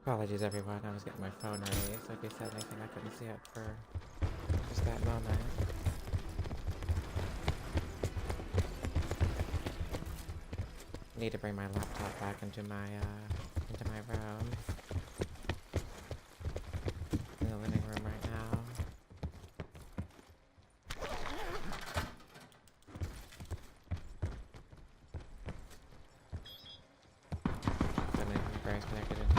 Apologies everyone, I was getting my phone ready, so if you said anything I couldn't see it for just that moment. Need to bring my laptop back into my room. In the living room right now. Then my brain's connected into the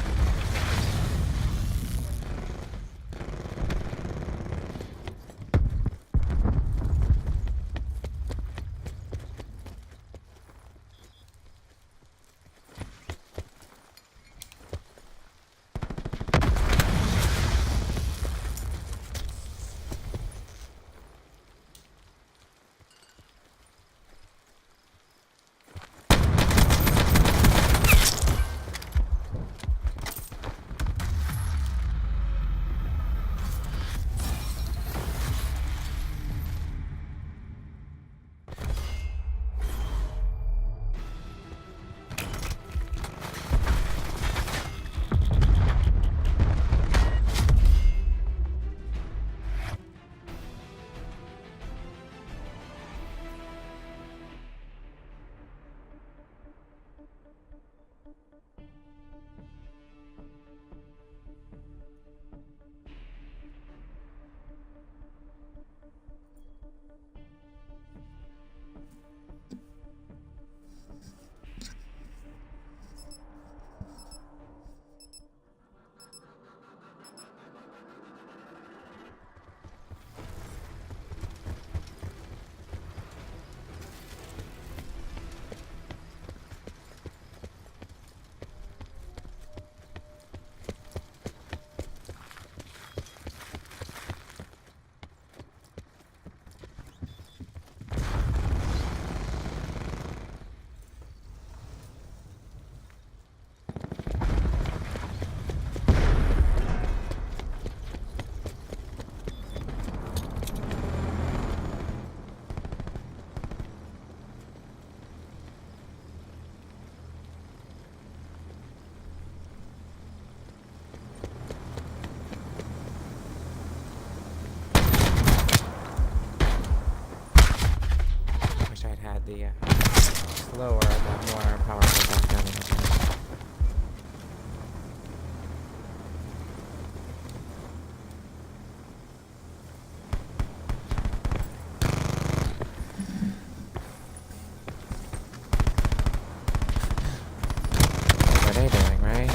slower but more powerful shotgun. What are they doing, right?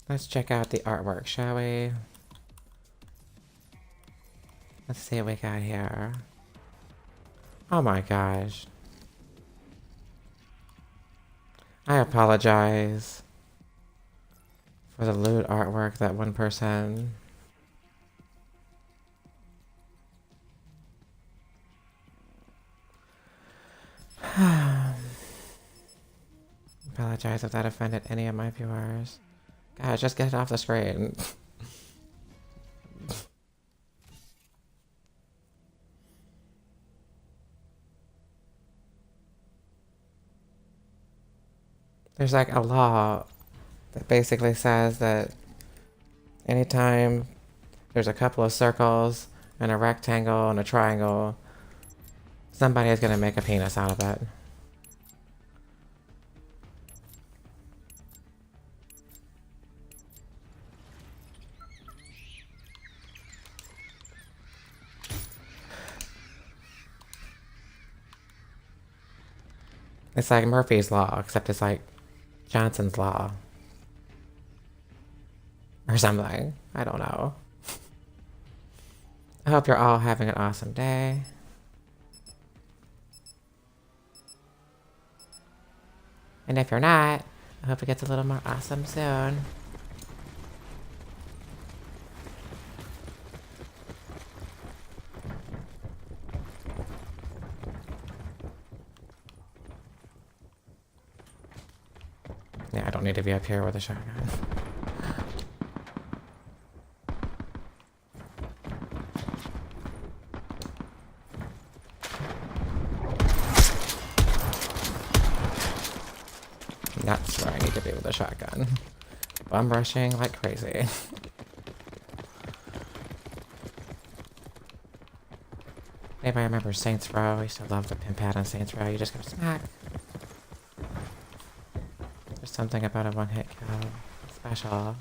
Let's check out the artwork, shall we? Let's see what we got here. Oh my gosh. I apologize for the lewd artwork that one person. Apologize if that offended any of my viewers. Guys, just get it off the screen. There's like a law that basically says that anytime there's a couple of circles and a rectangle and a triangle, somebody is gonna make a penis out of it. It's like Murphy's Law, except it's like Johnson's Law. Or something. I don't know. I hope you're all having an awesome day. And if you're not, I hope it gets a little more awesome soon. Yeah, I don't need to be up here with a shotgun. That's where I need to be with a shotgun. Bum rushing like crazy. Maybe I remember Saints Row. I used to love the pin pad on Saints Row. You just go smack. There's something about a one-hit kill. Special.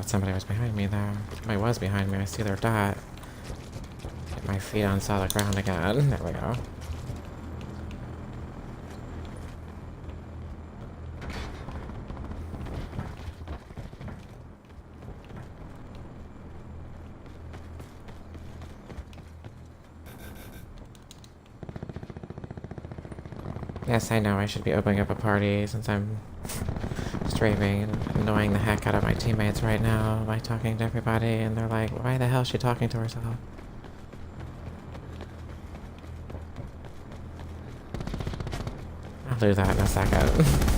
Somebody was behind me there. Somebody was behind me. I see their dot. Get my feet on solid ground again. There we go. Yes, I know. I should be opening up a party since I'm streaming and annoying the heck out of my teammates right now by talking to everybody, and they're like, why the hell is she talking to herself? I'll do that in a second.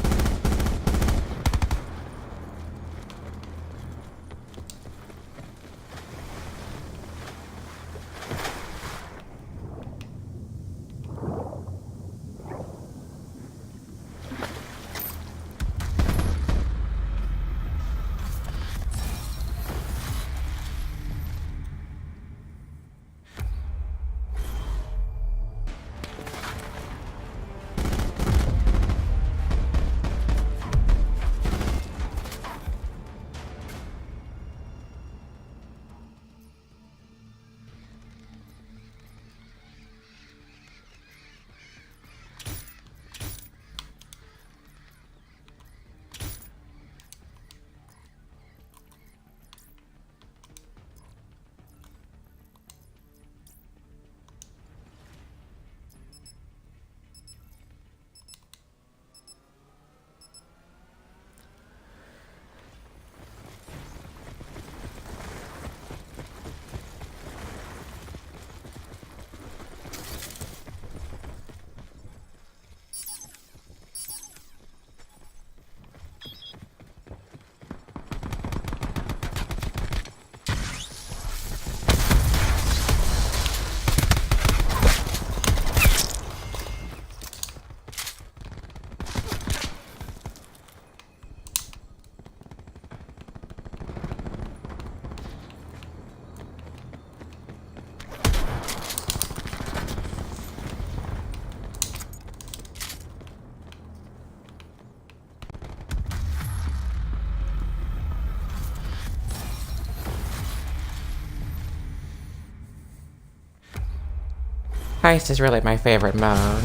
Heist is really my favorite mode.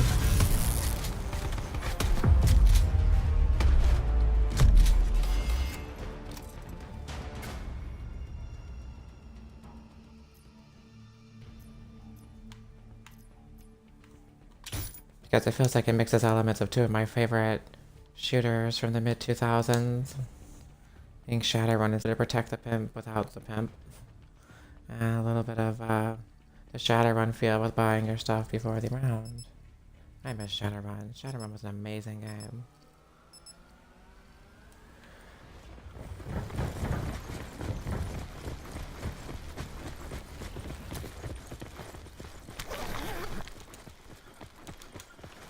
Because it feels like it mixes elements of two of my favorite shooters from the mid-2000s. Being Shadowrun is to protect the pimp without the pimp. And a little bit of the Shadowrun feel with buying your stuff before the round. I miss Shadowrun. Shadowrun was an amazing game.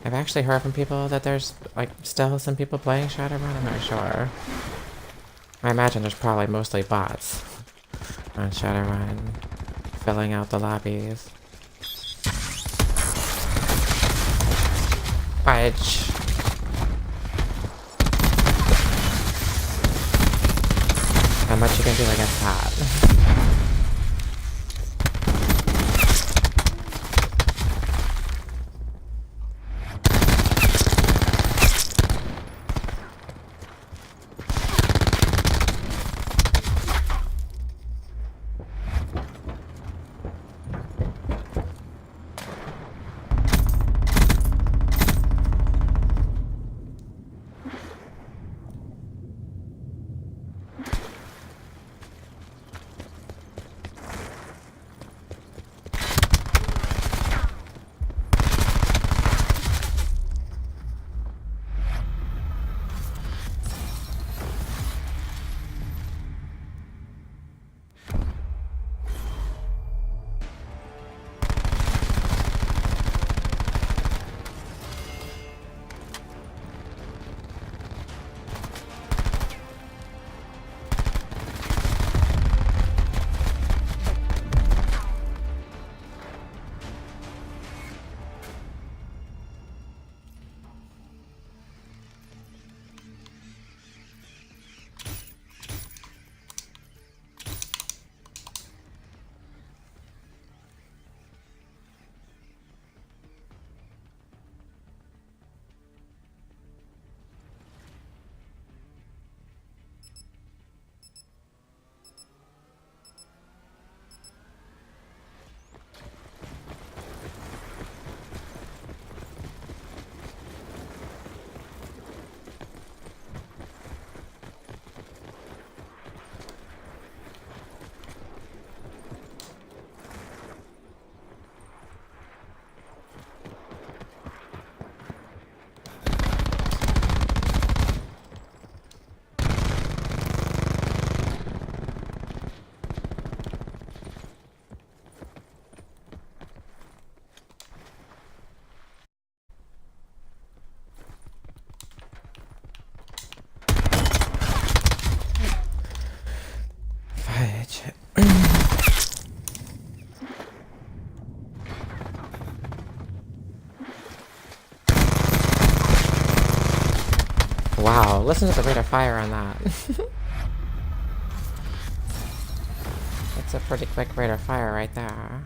I've actually heard from people that there's like still some people playing Shadowrun. I'm not sure. I imagine there's probably mostly bots on Shadowrun filling out the lobbies. Fudge. How much you can do against that? Wow, listen to the rate of fire on that. That's a pretty quick rate of fire right there.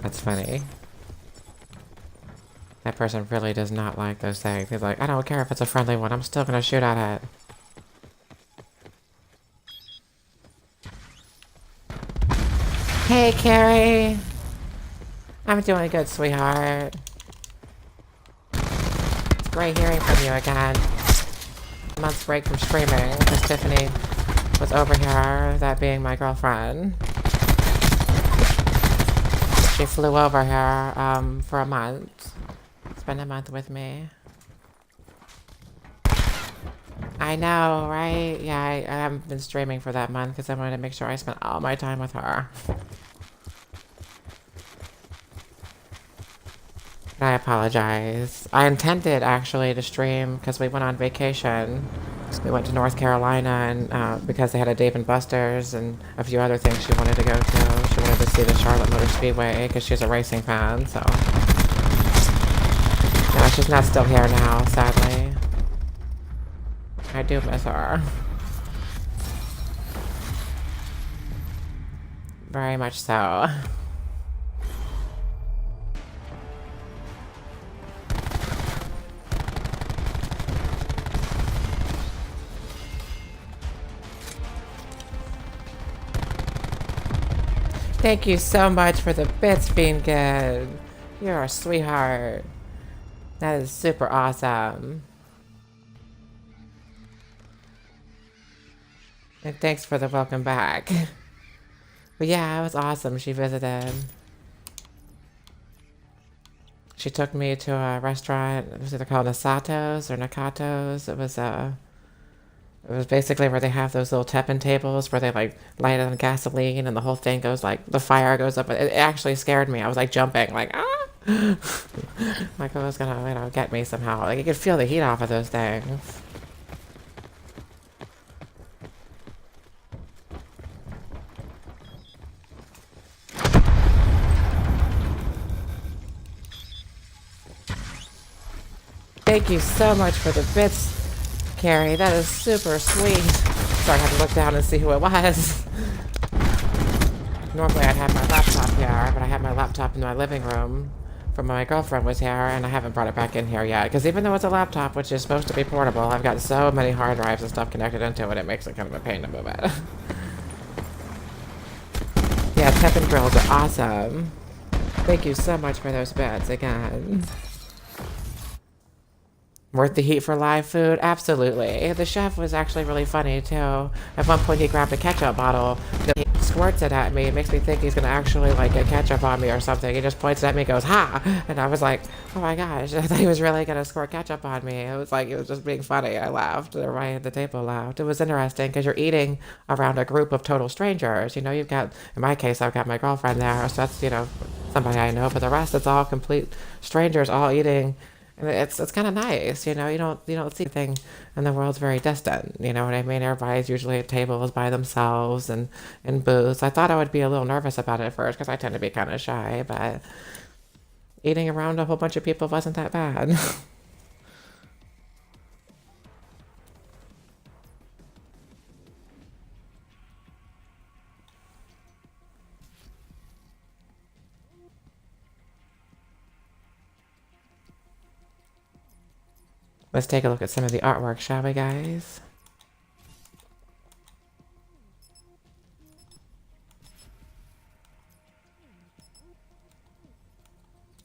That's funny. That person really does not like those things. He's like, I don't care if it's a friendly one, I'm still gonna shoot at it. Hey, Carrie! I'm doing good, sweetheart. great hearing from you again. A month's break from streaming because Tiffany was over here, that being my girlfriend. She flew over here for a month. Spent a month with me. I know, right? Yeah, I haven't been streaming for that month because I wanted to make sure I spent all my time with her. I apologize. I intended actually to stream because we went on vacation. We went to North Carolina and because they had a Dave & Buster's and a few other things she wanted to go to. She wanted to see the Charlotte Motor Speedway because she's a racing fan, so. No, she's not still here now, sadly. I do miss her. Very much so. Thank you so much for the bits, Bean Kid. You're a sweetheart. That is super awesome. And thanks for the welcome back. But yeah, it was awesome. She visited. She took me to a restaurant. It was either called Nasato's or Nakatos. It was basically where they have those little teppan tables where they like light it on gasoline and the whole thing goes like, the fire goes up. It actually scared me. I was like jumping, like, ah! Like it was gonna, you know, get me somehow. Like you could feel the heat off of those things. Thank you so much for the bits, Carrie. That is super sweet. Sorry, I had to look down and see who it was. Normally I'd have my laptop here, but I had my laptop in my living room from when my girlfriend was here, and I haven't brought it back in here yet. Because even though it's a laptop, which is supposed to be portable, I've got so many hard drives and stuff connected into it, it makes it kind of a pain to move it. Yeah, teppan grills are awesome. Thank you so much for those bits again. Worth the heat for live food? Absolutely. The chef was actually really funny too. At one point he grabbed a ketchup bottle, he squirts it at me. It makes me think he's gonna actually like get ketchup on me or something. He just points at me and goes, ha! And I was like, oh my gosh, I thought he was really gonna squirt ketchup on me. It was like, it was just being funny. I laughed. Everybody at the table laughed. It was interesting because you're eating around a group of total strangers. You know, you've got, in my case, I've got my girlfriend there, so that's, you know, somebody I know, but the rest, it's all complete strangers all eating. And it's kind of nice, you know. You don't see anything, and the world's very distant. You know what I mean? Everybody's usually at tables by themselves and in booths. I thought I would be a little nervous about it at first because I tend to be kind of shy, but eating around a whole bunch of people wasn't that bad. Let's take a look at some of the artwork, shall we, guys?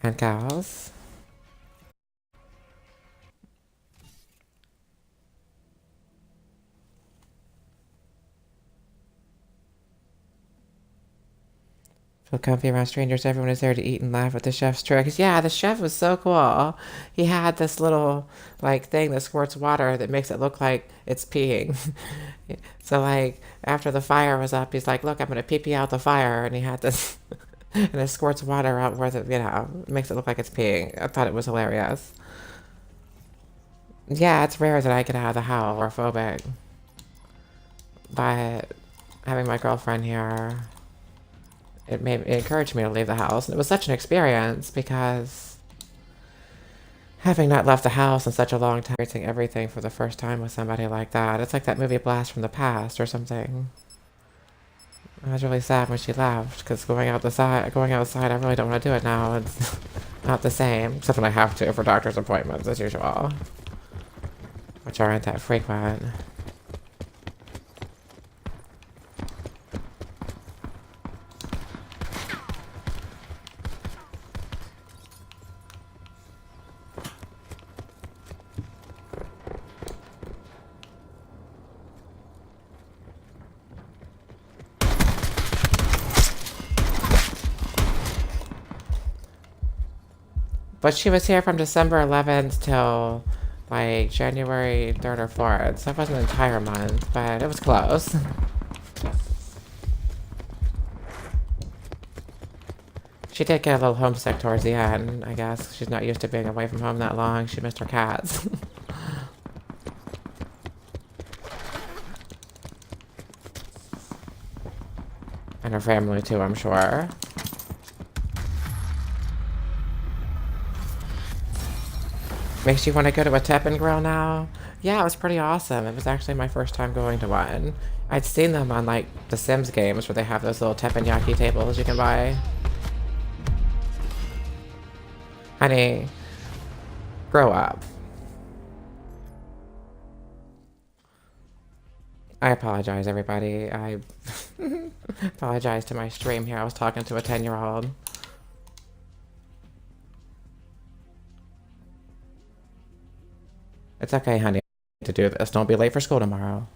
And gals. Feel comfy around strangers. Everyone is there to eat and laugh with the chef's tricks. Yeah, the chef was so cool. He had this little like thing that squirts water that makes it look like it's peeing. So like after the fire was up, he's like, "Look, I'm gonna pee out the fire," and he had this, and it squirts water out where the, you know, makes it look like it's peeing. I thought it was hilarious. Yeah, it's rare that I get out of the house or phobic, but having my girlfriend here, it encouraged me to leave the house. And it was such an experience because having not left the house in such a long time, experiencing everything for the first time with somebody like that, it's like that movie Blast from the Past or something. I was really sad when she left because going outside, I really don't want to do it now. It's not the same, except when I have to for doctor's appointments as usual, which aren't that frequent. But she was here from December 11th till like January 3rd or 4th, so it wasn't an entire month, but it was close. She did get a little homesick towards the end, I guess. She's not used to being away from home that long. She missed her cats. And her family too, I'm sure. Makes you want to go to a Teppan grill now? Yeah, it was pretty awesome. It was actually my first time going to one. I'd seen them on like the Sims games where they have those little teppanyaki tables you can buy. Honey, grow up. I apologize, everybody. I apologize to my stream here. I was talking to a 10-year-old. It's okay, honey. I need to do this. Don't be late for school tomorrow.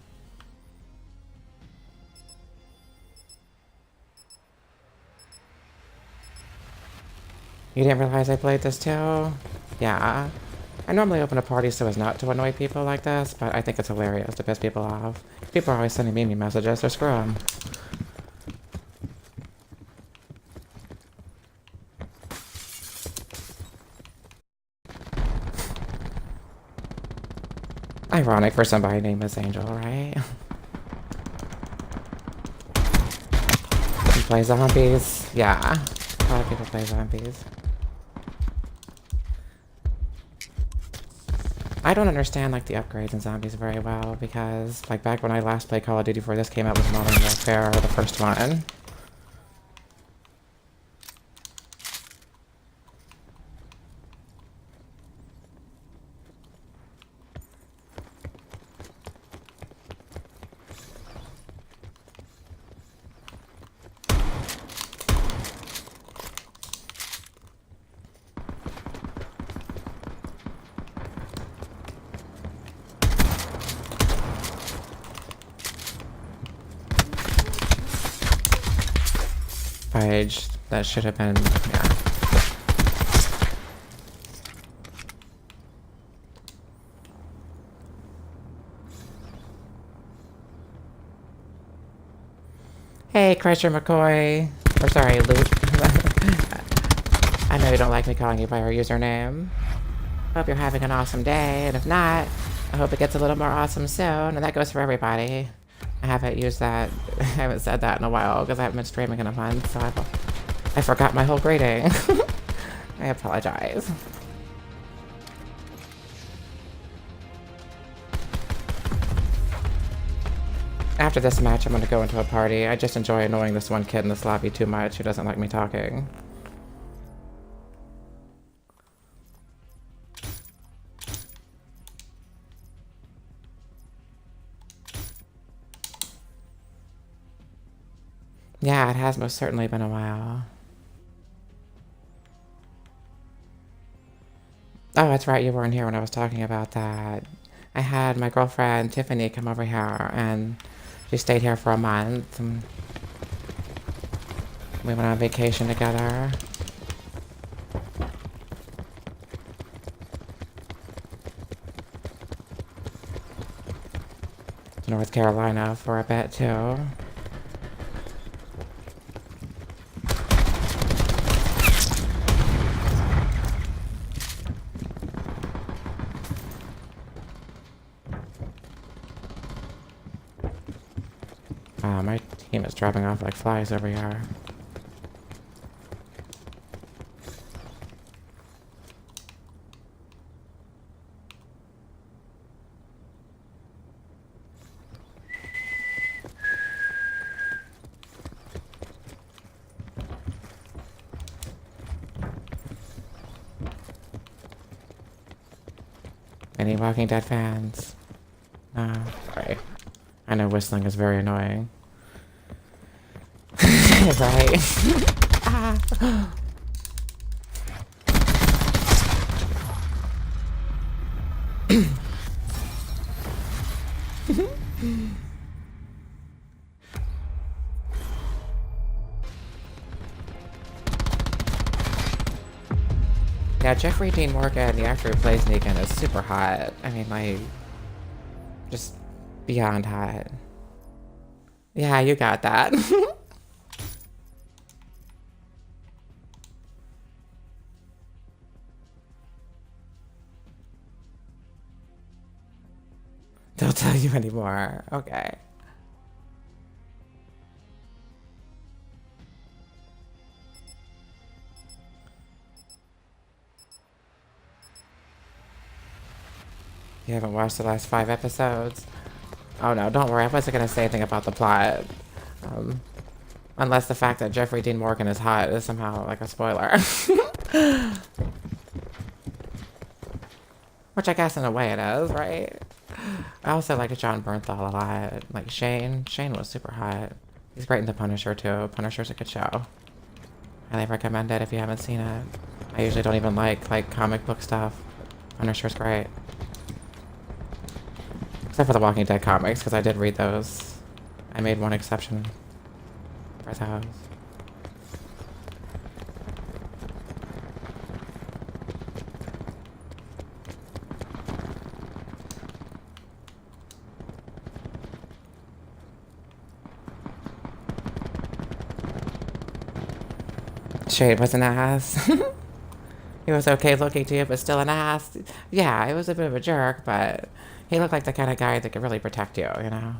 You didn't realize I played this too? Yeah. I normally open a party so as not to annoy people like this, but I think it's hilarious to piss people off. People are always sending me messages, so screw them. Ironic for somebody named Miss Angel, right? You play zombies? Yeah. A lot of people play zombies. I don't understand like the upgrades in zombies very well because like back when I last played Call of Duty before this came out was Modern Warfare, the first one. Page, that should have been, yeah. Hey, Crusher McCoy. Or sorry, Luke. I know you don't like me calling you by your username. Hope you're having an awesome day, and if not, I hope it gets a little more awesome soon, and that goes for everybody. I haven't used that, I haven't said that in a while because I haven't been streaming in a month, so I forgot my whole greeting. I apologize. After this match, I'm gonna go into a party. I just enjoy annoying this one kid in this lobby too much who doesn't like me talking. Yeah, it has most certainly been a while. Oh, that's right, you weren't here when I was talking about that. I had my girlfriend Tiffany come over here, and she stayed here for a month. And we went on vacation together. To North Carolina for a bit, too. My team is dropping off like flies over here. Any Walking Dead fans? No, sorry. I know whistling is very annoying. Right? Ah. Yeah, Jeffrey Dean Morgan, the actor who plays Negan, is super hot. I mean, like, just beyond hot. Yeah, you got that. Don't tell you anymore. Okay. You haven't watched the last 5 episodes? Oh no, don't worry. I wasn't gonna say anything about the plot. Unless the fact that Jeffrey Dean Morgan is hot is somehow like a spoiler. Which I guess in a way it is, right? I also like John Bernthal a lot. Like Shane. Shane was super hot. He's great in The Punisher too. Punisher's a good show. Highly recommend it if you haven't seen it. I usually don't even like comic book stuff. Punisher's great. Except for the Walking Dead comics, because I did read those. I made one exception for those. Shade was an ass. He was okay looking to you, but still an ass. Yeah, it was a bit of a jerk, but he looked like the kind of guy that could really protect you, you know?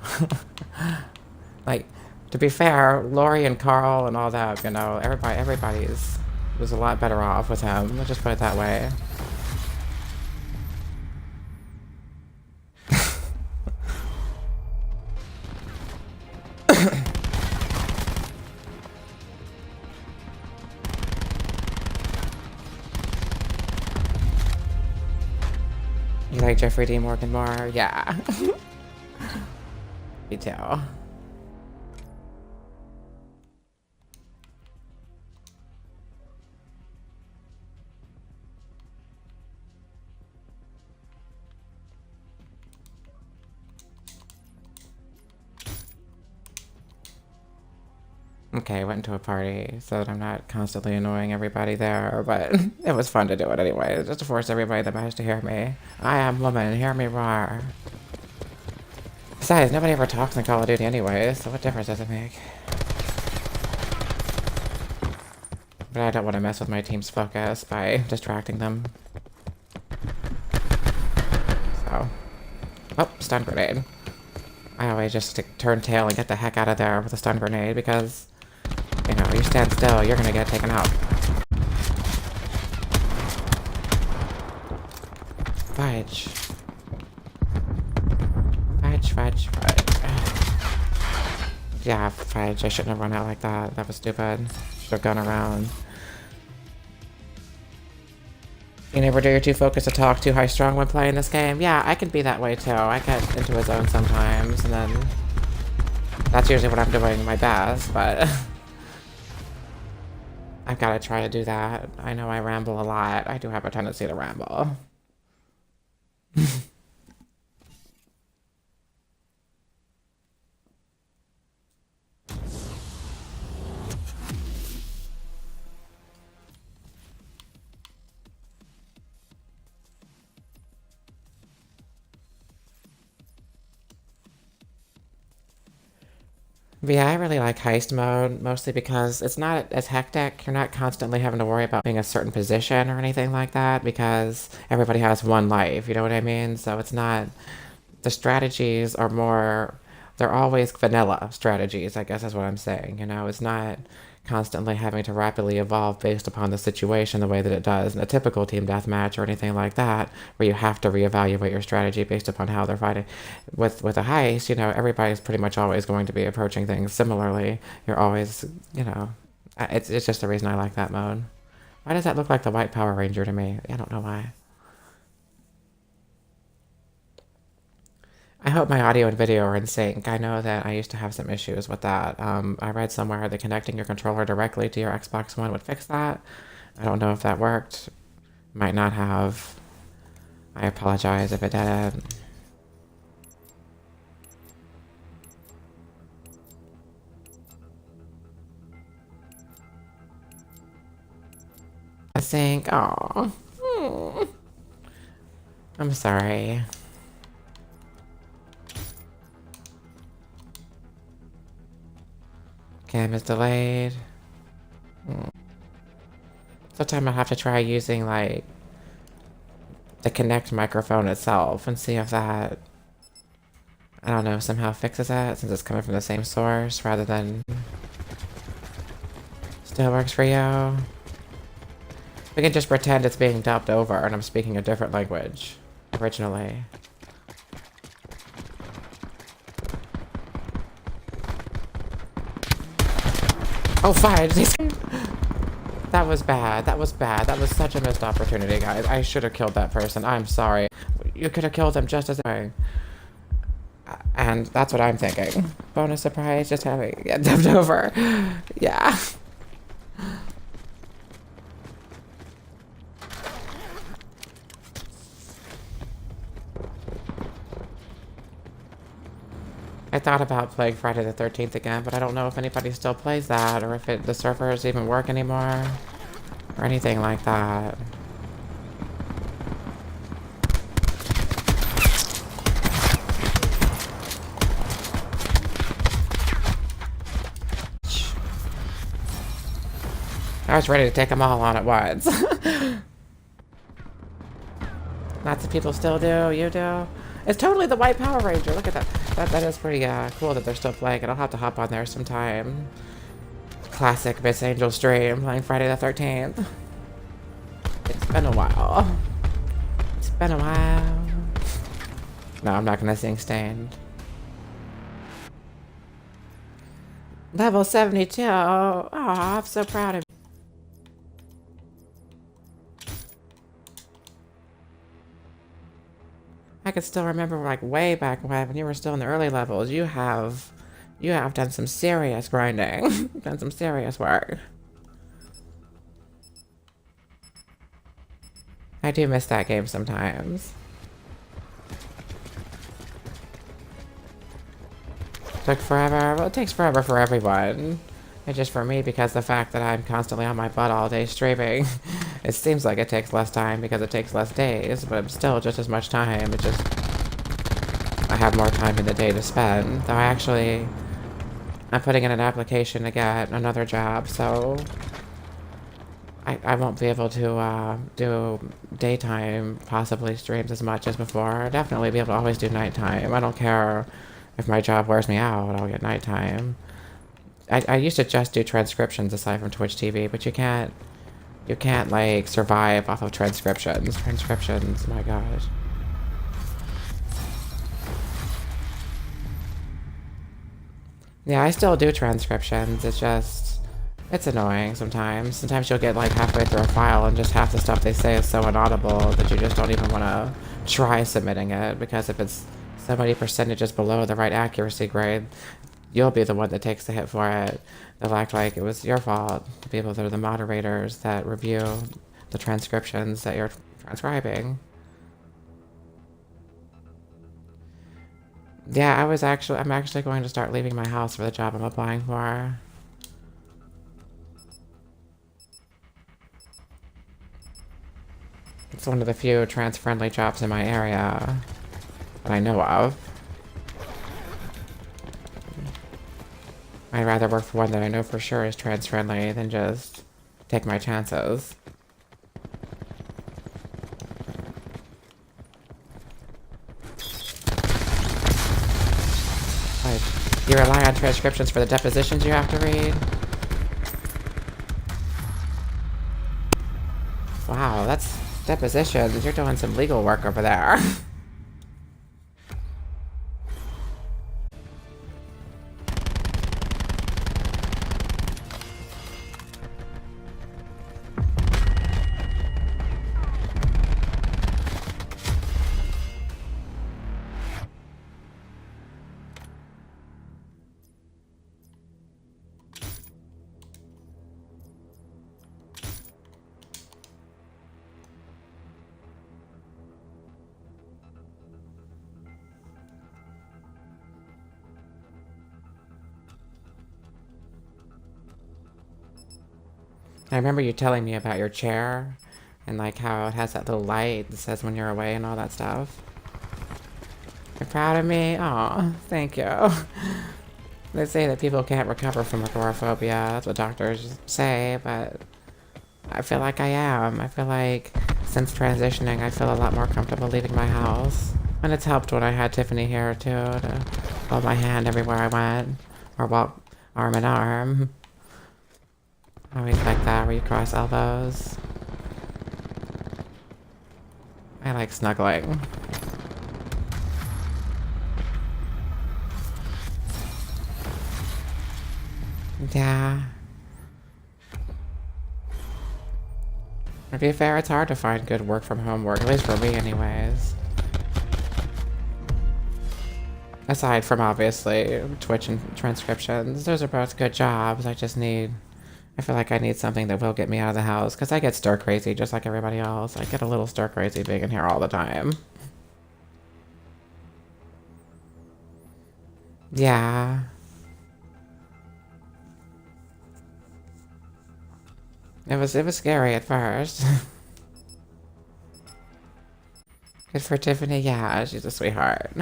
Like, to be fair, Lori and Carl and all that, you know, everybody's was a lot better off with him. Let's just put it that way. You like Jeffrey Dean Morgan more? Yeah. Me too. Okay, I went to a party so that I'm not constantly annoying everybody there, but it was fun to do it anyway, just to force everybody that managed to hear me. I am woman, hear me roar. Besides, nobody ever talks in Call of Duty anyway, so what difference does it make? But I don't want to mess with my team's focus by distracting them. So. Oh, stun grenade. I always just turn tail and get the heck out of there with a stun grenade because, you know, you stand still, you're gonna get taken out. Fudge. Fudge. Yeah, fudge. I shouldn't have run out like that. That was stupid. Should have gone around. You never do, you're too focused to talk, too high strung when playing this game. Yeah, I can be that way too. I get into a zone sometimes, and then that's usually what I'm doing my best, but I've got to try to do that. I know I ramble a lot. I do have a tendency to ramble. But yeah, I really like heist mode, mostly because it's not as hectic. You're not constantly having to worry about being a certain position or anything like that, because everybody has one life, you know what I mean? So it's not... The strategies are more... They're always vanilla strategies, I guess is what I'm saying, you know? It's not constantly having to rapidly evolve based upon the situation the way that it does in a typical team deathmatch or anything like that, where you have to reevaluate your strategy based upon how they're fighting. With a heist, you know, everybody's pretty much always going to be approaching things similarly. You're always, you know, it's just the reason I like that mode. Why does that look like the white Power Ranger to me? I don't know why. I hope my audio and video are in sync. I know that I used to have some issues with that. I read somewhere that connecting your controller directly to your Xbox One would fix that. I don't know if that worked. Might not have. I apologize if it didn't. I think, oh, I'm sorry. Cam is delayed. Sometime I'll have to try using, like, the Connect microphone itself and see if that, I don't know, somehow fixes that since it's coming from the same source rather than still works for you. We can just pretend it's being dubbed over and I'm speaking a different language originally. Oh, fine. That was bad. That was bad. That was such a missed opportunity, guys. I should have killed that person. I'm sorry. You could have killed them just as I... And that's what I'm thinking. Bonus surprise, just having it dubbed over. Yeah. I thought about playing Friday the 13th again, but I don't know if anybody still plays that or if the servers even work anymore or anything like that. I was ready to take them all on at once. Lots of people still do. You do. It's totally the White Power Ranger. Look at that. That is pretty cool that they're still playing it. I'll have to hop on there sometime. Classic Miss Angel stream playing Friday the 13th. It's been a while. It's been a while. No, I'm not gonna sing Stained. Level 72. Oh, I'm so proud of you. I could still remember, like, way back when you were still in the early levels. You have done some serious grinding. Done some serious work. I do miss that game sometimes. Took forever. Well, it takes forever for everyone. And just for me, because the fact that I'm constantly on my butt all day streaming, it seems like it takes less time because it takes less days, but still just as much time. It just... I have more time in the day to spend. Though I'm putting in an application to get another job, so... I won't be able to do daytime, possibly, streams as much as before. I'll definitely be able to always do nighttime. I don't care if my job wears me out, I'll get nighttime. I used to just do transcriptions aside from Twitch TV, but you can't, like, survive off of transcriptions. Transcriptions, my gosh. Yeah, I still do transcriptions, it's just, it's annoying sometimes. Sometimes you'll get, like, halfway through a file and just half the stuff they say is so inaudible that you just don't even want to try submitting it, because if it's so many percentages below the right accuracy grade, you'll be the one that takes the hit for it. They'll act like it was your fault. The people that are the moderators that review the transcriptions that you're transcribing. Yeah, I'm actually going to start leaving my house for the job I'm applying for. It's one of the few trans-friendly jobs in my area that I know of. I'd rather work for one that I know for sure is trans-friendly than just take my chances. Like, you rely on transcriptions for the depositions you have to read? Wow, that's depositions. You're doing some legal work over there. I remember you telling me about your chair and like how it has that little light that says when you're away and all that stuff. You're proud of me? Aw, thank you. They say that people can't recover from agoraphobia. That's what doctors say, but I feel like I am. I feel like since transitioning, I feel a lot more comfortable leaving my house. And it's helped when I had Tiffany here, too, to hold my hand everywhere I went. Or walk arm in arm. Always like that, where you cross elbows. I like snuggling. Yeah. To be fair, it's hard to find good work from home work, at least for me anyways. Aside from, obviously, Twitch and transcriptions. Those are both good jobs. I feel like I need something that will get me out of the house, because I get stir crazy just like everybody else. I get a little stir crazy being in here all the time. Yeah. It was scary at first. Good for Tiffany, yeah, she's a sweetheart.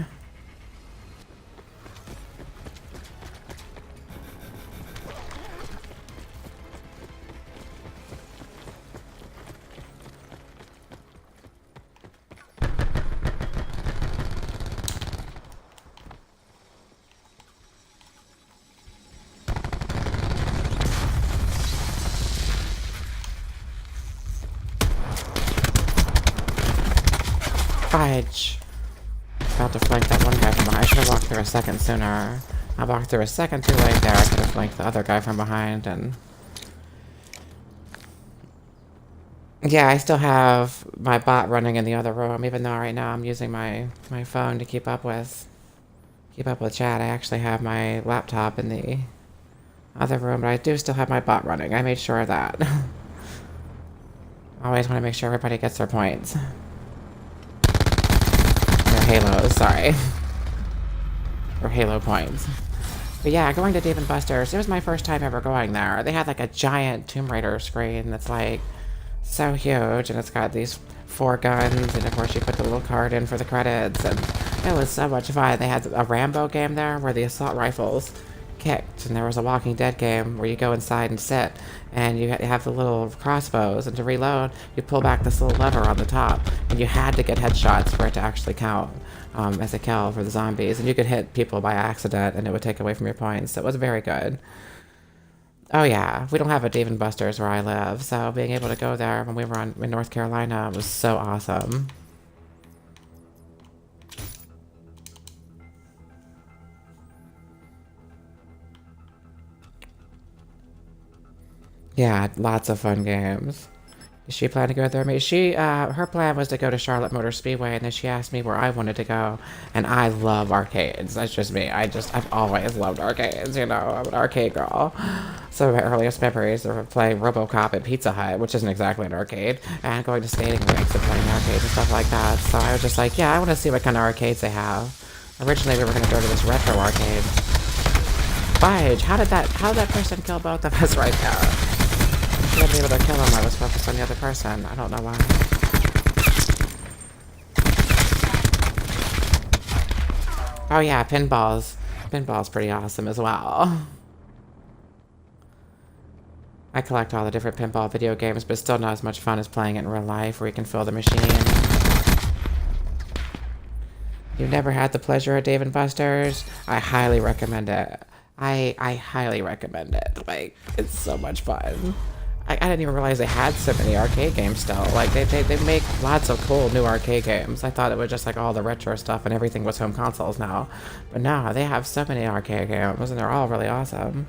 Fudge. About to flank that one guy from behind. I should have walked through a second sooner. I walked through a second too late there. I could have flanked the other guy from behind and... Yeah, I still have my bot running in the other room, even though right now I'm using my phone to keep up with chat. I actually have my laptop in the other room, but I do still have my bot running. I made sure of that. Always want to make sure everybody gets their points. Halos, sorry. Or Halo points. But yeah, going to Dave & Buster's, it was my first time ever going there. They had like a giant Tomb Raider screen that's like so huge, and it's got these 4 guns, and of course you put the little card in for the credits, and it was so much fun. They had a Rambo game there where the assault rifles kicked, and there was a Walking Dead game where you go inside and sit, and you have the little crossbows, and to reload, you pull back this little lever on the top, and you had to get headshots for it to actually count as a kill for the zombies, and you could hit people by accident, and it would take away from your points, so it was very good. Oh yeah, we don't have a Dave & Buster's where I live, so being able to go there when we were in North Carolina was so awesome. Yeah, lots of fun games. Does she plan to go there? Her plan was to go to Charlotte Motor Speedway, and then she asked me where I wanted to go, and I love arcades. That's just me. I've always loved arcades, you know. I'm an arcade girl. Some of my earliest memories are playing RoboCop at Pizza Hut, which isn't exactly an arcade, and going to skating rinks and playing arcades and stuff like that. So I was just like, yeah, I want to see what kind of arcades they have. Originally, we were going to go to this retro arcade. Fudge, how did that person kill both of us right there? I should have been able to kill him. I was focused on the other person. I don't know why. Oh yeah, pinballs. Pinball's pretty awesome as well. I collect all the different pinball video games, but it's still not as much fun as playing it in real life where you can feel the machine. You've never had the pleasure of Dave & Buster's? I highly recommend it. I highly recommend it. Like, it's so much fun. I didn't even realize they had so many arcade games still. Like, they make lots of cool new arcade games. I thought it was just like all the retro stuff and everything was home consoles now. But no, they have so many arcade games, and they're all really awesome.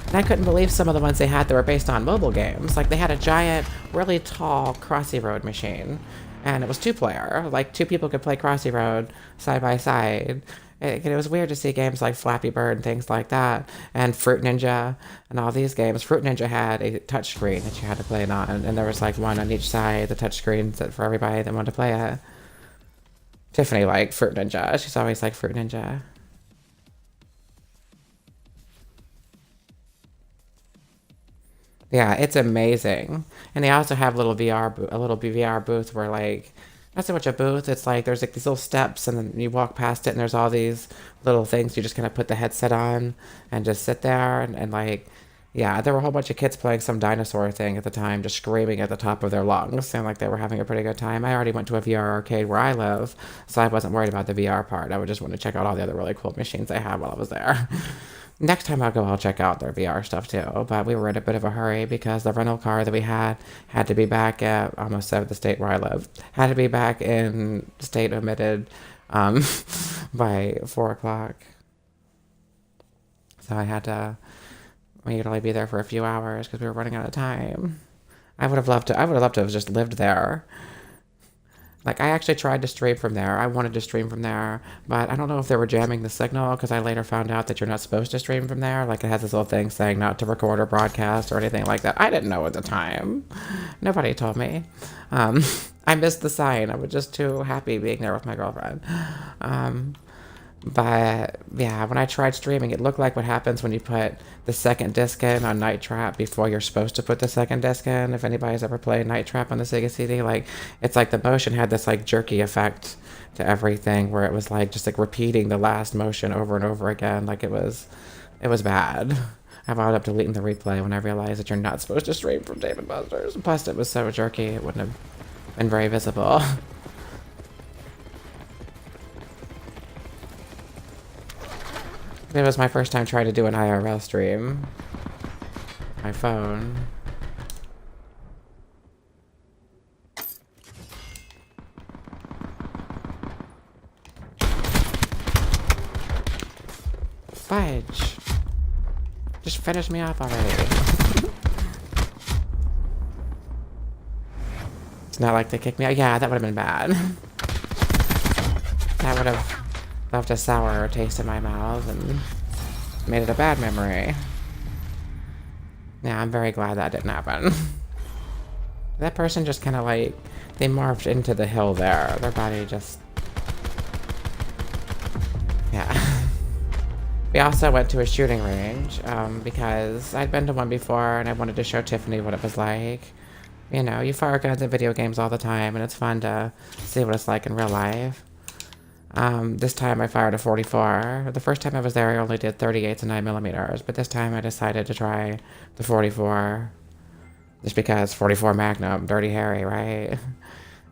And I couldn't believe some of the ones they had that were based on mobile games. Like, they had a giant, really tall Crossy Road machine. And it was 2-player. Like, 2 people could play Crossy Road side by side. It was weird to see games like Flappy Bird and things like that, and Fruit Ninja, and all these games. Fruit Ninja had a touchscreen that you had to play it on, and there was like one on each side, the touchscreens for everybody that wanted to play it. Tiffany liked Fruit Ninja. She's always liked Fruit Ninja. Yeah, it's amazing. And they also have a little VR booth where like not so much a booth. It's like there's like these little steps, and then you walk past it, and there's all these little things. You just kind of put the headset on and just sit there, and like, yeah, there were a whole bunch of kids playing some dinosaur thing at the time, just screaming at the top of their lungs, and like they were having a pretty good time. I already went to a VR arcade where I live, so I wasn't worried about the VR part. I would just want to check out all the other really cool machines they had while I was there. Next time I'll go, I'll check out their VR stuff too. But we were in a bit of a hurry because the rental car that we had to be back at, almost said the state where I live, had to be back in state omitted um, by 4 o'clock. So I had to, we could only be there for a few hours because we were running out of time. I would have loved to have just lived there. Like, I actually tried to stream from there. I wanted to stream from there, but I don't know if they were jamming the signal, because I later found out that you're not supposed to stream from there. Like, it has this little thing saying not to record or broadcast or anything like that. I didn't know at the time. Nobody told me. I missed the sign. I was just too happy being there with my girlfriend. But yeah, when I tried streaming, it looked like what happens when you put the second disc in on Night Trap before you're supposed to put the second disc in. If anybody's ever played Night Trap on the Sega CD, like, it's like the motion had this like jerky effect to everything, where it was like just like repeating the last motion over and over again. Like, it was bad. I wound up deleting the replay when I realized that you're not supposed to stream from Dave & Buster's. Plus, it was so jerky, it wouldn't have been very visible. It was my first time trying to do an IRL stream. My phone. Fudge. Just finish me off already. It's not like they kicked me out. Yeah, that would have been bad. That would have left a sour taste in my mouth and made it a bad memory. Yeah, I'm very glad that didn't happen. That person just kind of like, they morphed into the hill there. Their body just... Yeah. We also went to a shooting range because I'd been to one before and I wanted to show Tiffany what it was like. You know, you fire guns in video games all the time, and it's fun to see what it's like in real life. This time I fired a 44. The first time I was there, I only did 38s and 9mm, but this time I decided to try the 44. Just because 44 Magnum, Dirty Harry, right?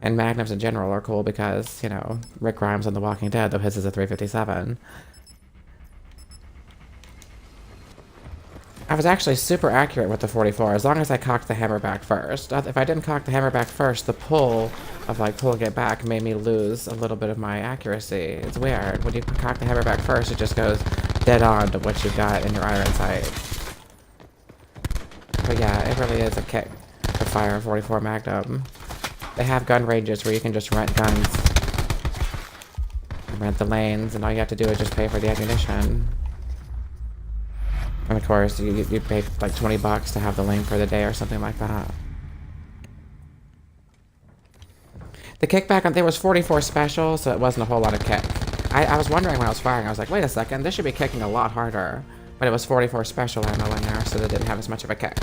And Magnums in general are cool because, you know, Rick Grimes on The Walking Dead, though his is a 357. I was actually super accurate with the 44, as long as I cocked the hammer back first. If I didn't cock the hammer back first, the pull of like pulling it back made me lose a little bit of my accuracy. It's weird. When you cock the hammer back first, it just goes dead on to what you've got in your iron sight. But yeah, it really is a kick to fire a 44 Magnum. They have gun ranges where you can just rent guns. And rent the lanes, and all you have to do is just pay for the ammunition. And of course, you pay like $20 to have the lane for the day or something like that. The kickback on there was 44 special, so it wasn't a whole lot of kick. I was wondering when I was firing, I was like, wait a second, this should be kicking a lot harder. But it was 44 special ammo in there, so they didn't have as much of a kick.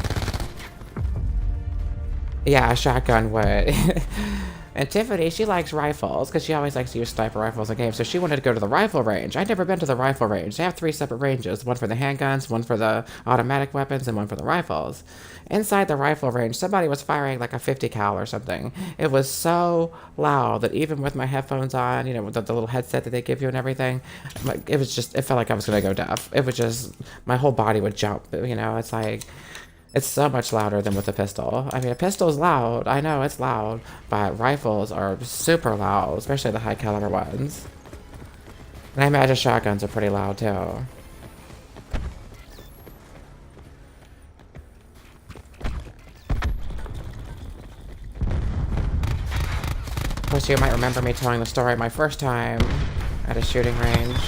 Yeah, a shotgun would. And Tiffany, she likes rifles, because she always likes to use sniper rifles in games, so she wanted to go to the rifle range. I'd never been to the rifle range. They have 3 separate ranges, one for the handguns, one for the automatic weapons, and one for the rifles. Inside the rifle range, somebody was firing like a 50 cal or something. It was so loud that even with my headphones on, you know, with the little headset that they give you and everything, it was just, it felt like I was going to go deaf. It was just, my whole body would jump, you know, it's like... It's so much louder than with a pistol. I mean, a pistol's loud. I know it's loud, but rifles are super loud, especially the high caliber ones. And I imagine shotguns are pretty loud too. Of course, you might remember me telling the story my first time at a shooting range.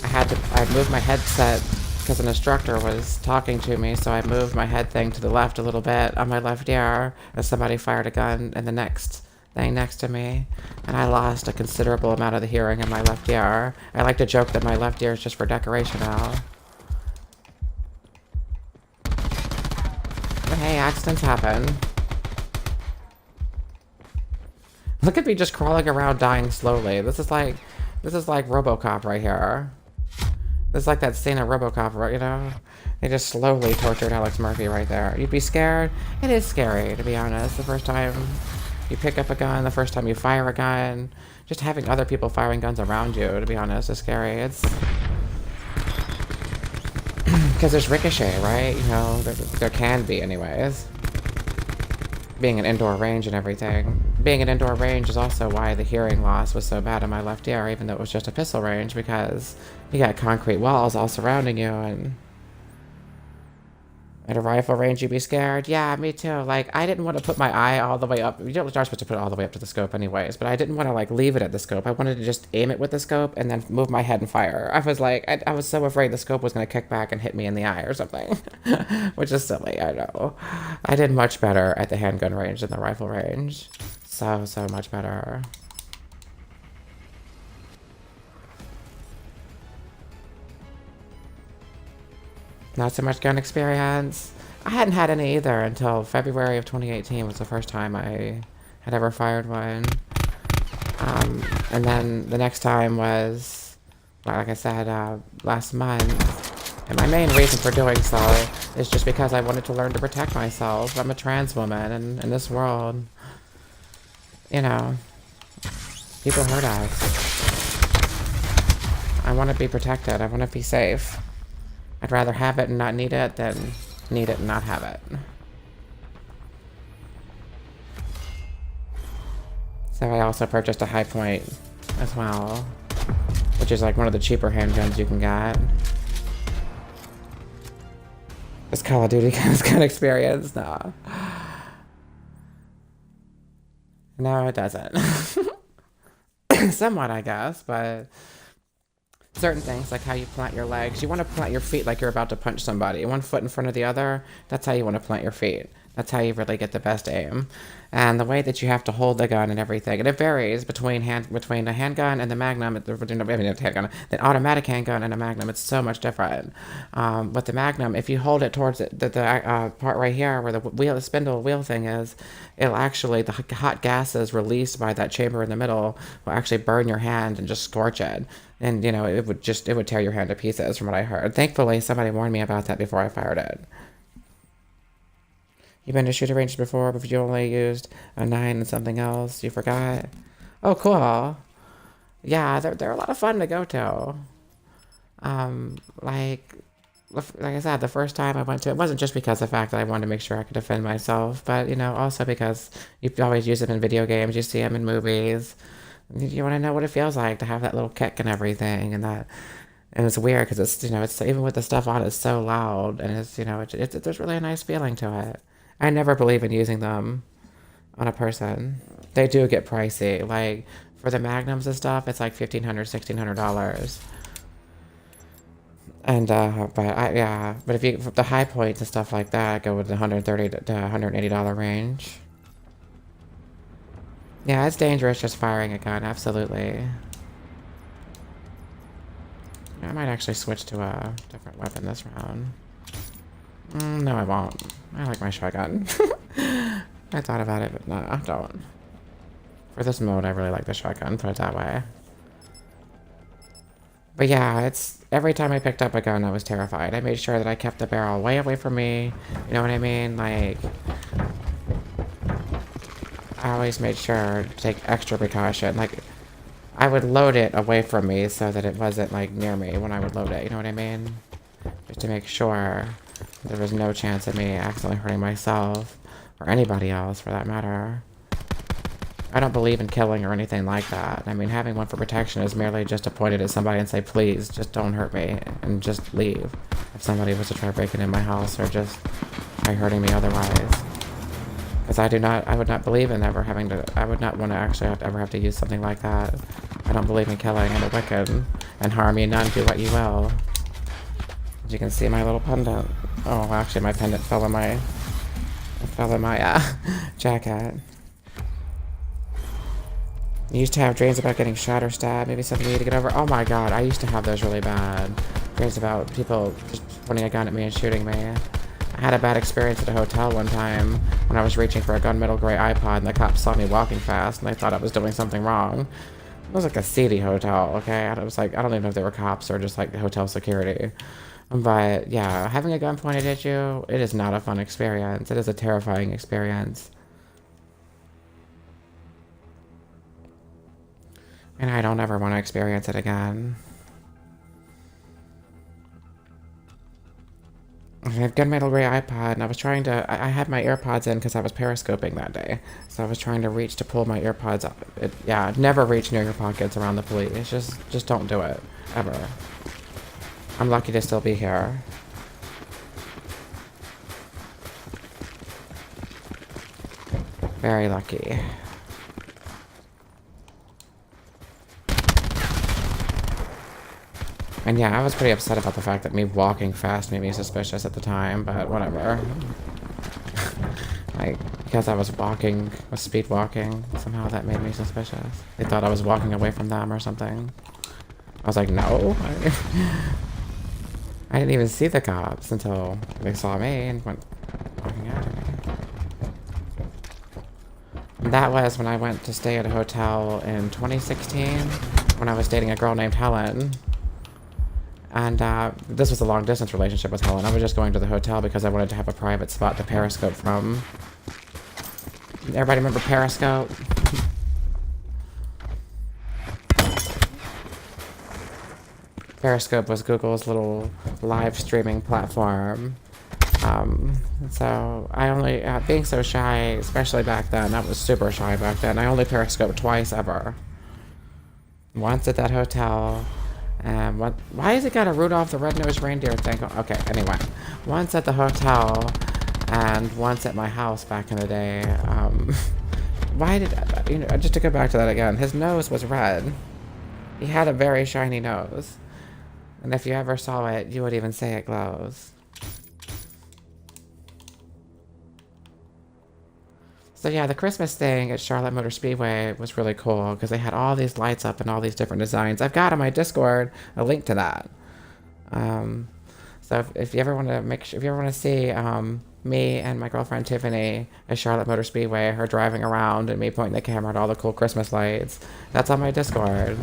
I moved my headset because an instructor was talking to me, so I moved my head thing to the left a little bit on my left ear, and somebody fired a gun in the next thing next to me, and I lost a considerable amount of the hearing in my left ear. I like to joke that my left ear is just for decoration now. hey, accidents happen. Look at me just crawling around dying slowly. This is like RoboCop right here. This is like that scene of RoboCop, right, you know? They just slowly tortured Alex Murphy right there. You'd be scared? It is scary, to be honest. The first time you pick up a gun, the first time you fire a gun, just having other people firing guns around you, to be honest, is scary. It's... because there's ricochet, right? You know, there can be anyways. Being an indoor range and everything. Being an indoor range is also why the hearing loss was so bad in my left ear, even though it was just a pistol range, because you got concrete walls all surrounding you, and at a rifle range you'd be scared. Yeah, me too. Like, I didn't want to put my eye all the way up. You're not supposed to put it all the way up to the scope anyways, but I didn't want to, like, leave it at the scope. I wanted to just aim it with the scope and then move my head and fire. I was like, I was so afraid the scope was going to kick back and hit me in the eye or something. Which is silly, I know. I did much better at the handgun range than the rifle range. So much better. Not so much gun experience. I hadn't had any either until February of 2018 was the first time I had ever fired one. And then the next time was, like I said, last month. And my main reason for doing so is just because I wanted to learn to protect myself. I'm a trans woman, and in this world, you know, people hurt us. I want to be protected. I want to be safe. I'd rather have it and not need it than need it and not have it. So I also purchased a High Point as well, which is like one of the cheaper handguns you can get. This Call of Duty gun experience? No. No, it doesn't. Somewhat, I guess, but certain things, like how you plant your legs. You want to plant your feet like you're about to punch somebody. One foot in front of the other, that's how you want to plant your feet. That's how you really get the best aim. And the way that you have to hold the gun and everything, and it varies between the handgun and the Magnum. The automatic handgun and a Magnum, it's so much different. But the Magnum, if you hold it towards the part right here where the spindle wheel thing is, it'll actually, the hot gases released by that chamber in the middle will actually burn your hand and just scorch it. And, you know, it would tear your hand to pieces from what I heard. Thankfully, somebody warned me about that before I fired it. You've been to shooting ranges before, but you only used a 9 and something else. You forgot? Oh, cool. Yeah, they're a lot of fun to go to. Like I said, the first time I went to it wasn't just because of the fact that I wanted to make sure I could defend myself, but, you know, also because you always use them in video games, you see them in movies. You want to know what it feels like to have that little kick and everything, and it's weird because it's, you know, it's even with the stuff on, it's so loud, and it's, you know, there's really a nice feeling to it. I never believe in using them on a person. They do get pricey. Like, for the Magnums and stuff, it's like $1,500, $1,600. And, but if you, the High Points and stuff like that, go with the $130 to $180 range. Yeah, it's dangerous just firing a gun, absolutely. I might actually switch to a different weapon this round. No, I won't. I like my shotgun. I thought about it, but no, I don't. For this mode, I really like the shotgun, put it that way. But yeah, it's every time I picked up a gun, I was terrified. I made sure that I kept the barrel way away from me. You know what I mean? Like, I always made sure to take extra precaution. Like, I would load it away from me so that it wasn't, like, near me when I would load it. You know what I mean? Just to make sure there was no chance of me accidentally hurting myself, or anybody else for that matter. I don't believe in killing or anything like that. I mean, having one for protection is merely just to point it at somebody and say, please, just don't hurt me, and just leave. If somebody was to try breaking in my house, or just try hurting me otherwise. Because I would not believe in ever having to, I would not want to actually ever have to use something like that. I don't believe in killing. I'm a wicked, and harm ye none, do what you will. As you can see, my little pendant. Oh, actually, my pendant fell in my jacket. You used to have dreams about getting shot or stabbed, maybe something you need to get over. Oh my god, I used to have those really bad. Dreams about people just pointing a gun at me and shooting me. I had a bad experience at a hotel one time when I was reaching for a gunmetal gray iPod and the cops saw me walking fast and they thought I was doing something wrong. It was like a seedy hotel, okay? I was like, I don't even know if they were cops or just like hotel security. But yeah, having a gun pointed at you, it is not a fun experience. It is a terrifying experience. And I don't ever want to experience it again. I have gunmetal gray iPod, and I was trying to. I had my AirPods in because I was periscoping that day, so I was trying to reach to pull my AirPods up. Yeah, never reach near your pockets around the police. Just don't do it ever. I'm lucky to still be here. Very lucky. And yeah, I was pretty upset about the fact that me walking fast made me suspicious at the time, but whatever. Like, because I was speed walking, somehow that made me suspicious. They thought I was walking away from them or something. I was like, no. I didn't even see the cops until they saw me and went walking after me. And that was when I went to stay at a hotel in 2016 when I was dating a girl named Helen. And this was a long-distance relationship with Helen. I was just going to the hotel because I wanted to have a private spot to periscope from. Everybody remember Periscope? Periscope was Google's little live streaming platform. So I only, being so shy, especially back then, I was super shy back then, I only periscoped twice ever. Once at that hotel. Why has it got a Rudolph the Red-Nosed Reindeer thing? Okay, anyway. Once at the hotel, and once at my house back in the day. Why did, just to go back to that again, his nose was red. He had a very shiny nose. And if you ever saw it, you would even say it glows. So yeah, the Christmas thing at Charlotte Motor Speedway was really cool because they had all these lights up and all these different designs. I've got on my Discord a link to that. So if you ever want to if you ever want to see me and my girlfriend Tiffany at Charlotte Motor Speedway, her driving around and me pointing the camera at all the cool Christmas lights, that's on my Discord.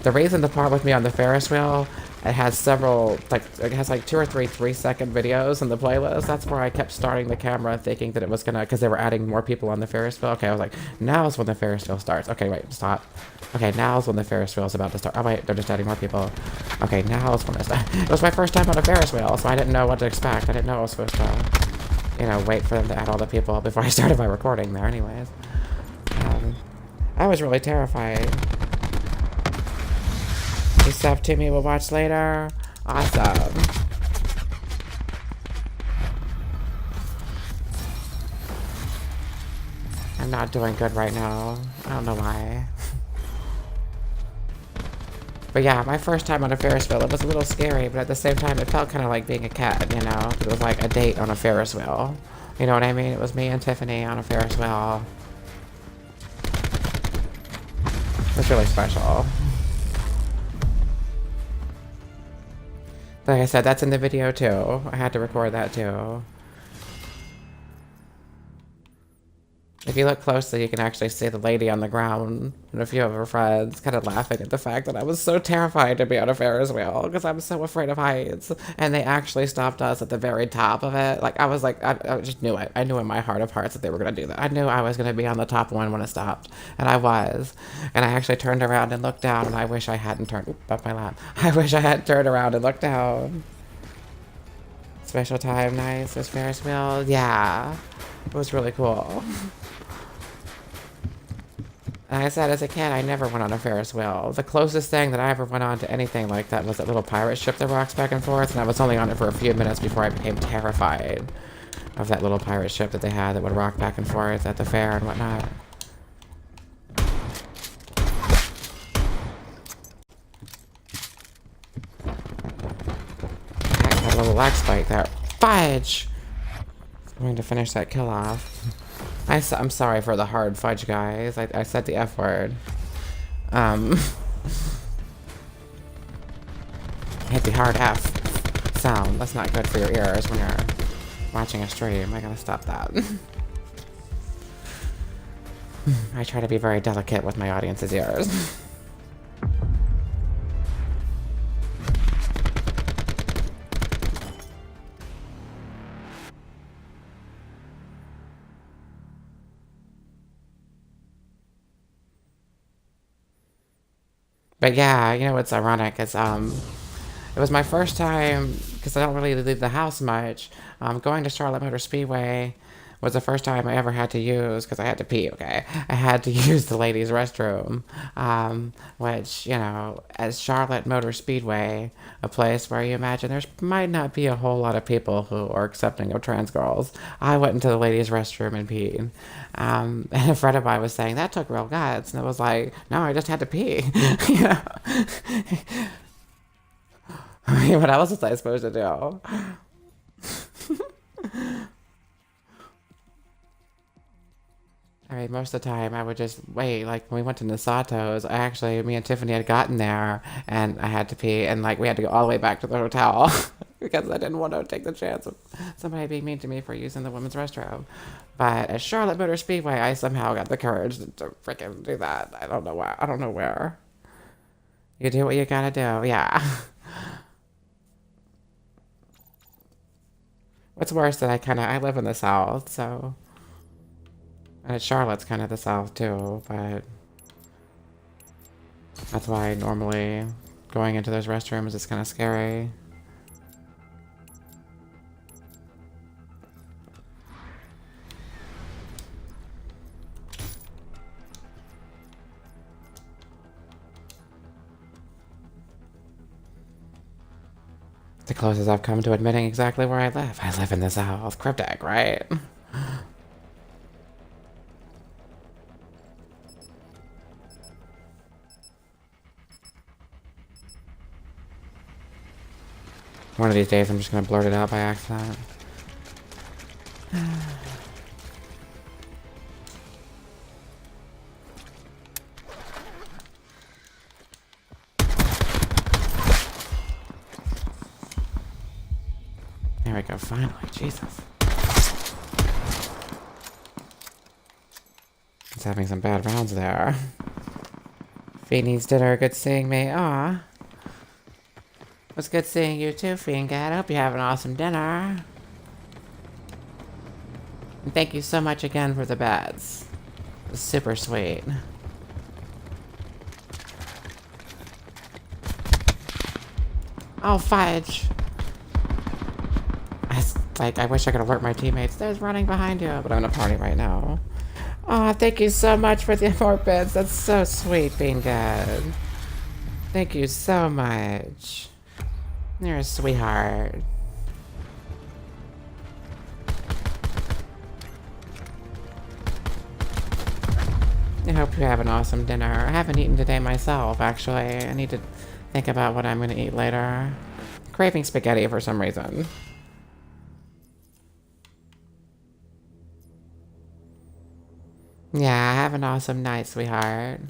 The reason the part with me on the Ferris wheel, it has several, it has like 2 or 3 3-second videos in the playlist. That's where I kept starting the camera thinking that it was gonna, because they were adding more people on the Ferris wheel. Okay, I was like, now's when the Ferris wheel starts. Okay, wait, stop. Okay, now's when the Ferris wheel is about to start. Oh wait, they're just adding more people. Okay, now's when it was my first time on a Ferris wheel, so I didn't know what to expect. I didn't know I was supposed to, wait for them to add all the people before I started my recording there anyways. I was really terrified. You sub to me, we'll watch later. Awesome. I'm not doing good right now. I don't know why. But yeah, my first time on a Ferris wheel, it was a little scary, but at the same time, it felt kind of like being a cat, It was like a date on a Ferris wheel. You know what I mean? It was me and Tiffany on a Ferris wheel. It was really special. Like I said, that's in the video too. I had to record that too. If you look closely, you can actually see the lady on the ground and a few of her friends kind of laughing at the fact that I was so terrified to be on a Ferris wheel because I'm so afraid of heights. And they actually stopped us at the very top of it. I just knew it. I knew in my heart of hearts that they were going to do that. I knew I was going to be on the top one when it stopped. And I was. And I actually turned around and looked down, and I wish I hadn't turned up my lap. I wish I hadn't turned around and looked down. Special time nights with Ferris wheel. Yeah. It was really cool. And I said, as a kid, I never went on a Ferris wheel. The closest thing that I ever went on to anything like that was that little pirate ship that rocks back and forth, and I was only on it for a few minutes before I became terrified of that little pirate ship that they had that would rock back and forth at the fair and whatnot. I got a little lag spike there. Fudge! I'm going to finish that kill off. I'm sorry for the hard fudge, guys. I said the F word. Hit the hard F sound. That's not good for your ears when you're watching a stream. I gotta stop that. I try to be very delicate with my audience's ears. But yeah, you know what's ironic is it was my first time, because I don't really leave the house much. Going to Charlotte Motor Speedway was the first time I ever had to use, because I had to pee, okay? I had to use the ladies' restroom, which, you know, as Charlotte Motor Speedway, a place where you imagine there might not be a whole lot of people who are accepting of trans girls, I went into the ladies' restroom and peed. And a friend of mine was saying, that took real guts. And it was like, no, I just had to pee. You know? What else was I supposed to do? I mean, most of the time I would just wait. Like when we went to Nosato's, me and Tiffany had gotten there and I had to pee, and like we had to go all the way back to the hotel because I didn't want to take the chance of somebody being mean to me for using the women's restroom. But at Charlotte Motor Speedway, I somehow got the courage to freaking do that. I don't know why. I don't know where. You do what you gotta do. Yeah. What's worse that I live in the South, so. And Charlotte's kind of the South too, but that's why normally going into those restrooms is kind of scary. The closest I've come to admitting exactly where I live. I live in the South. Cryptic, right? One of these days I'm just gonna blurt it out by accident. There we go, finally, Jesus. He's having some bad rounds there. Fiend needs dinner, good seeing me. Aw. It was good seeing you too, Fiend. I hope you have an awesome dinner. And thank you so much again for the beds. It was super sweet. Oh, fudge. I wish I could alert my teammates. There's running behind you, but I'm in a party right now. Aw, thank you so much for the more beds. That's so sweet, Being Good. Thank you so much. You're a sweetheart. I hope you have an awesome dinner. I haven't eaten today myself, actually. I need to think about what I'm gonna eat later. Craving spaghetti for some reason. Yeah, have an awesome night, sweetheart.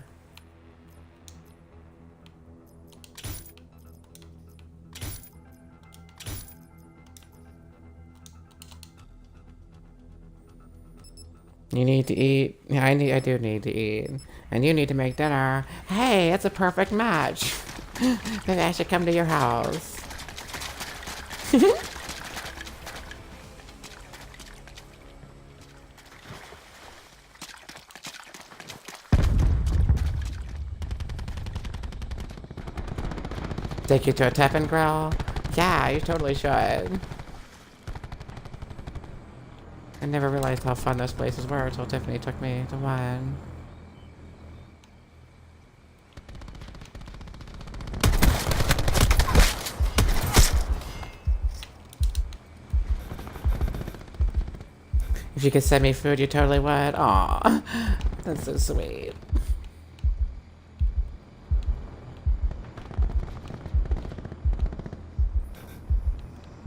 You need to eat. Yeah, I do need to eat. And you need to make dinner. Hey, it's a perfect match. Maybe I should come to your house. Take you to a tap and grill? Yeah, you totally should. I never realized how fun those places were until Tiffany took me to one. If you could send me food, you totally would. Aw, that's so sweet.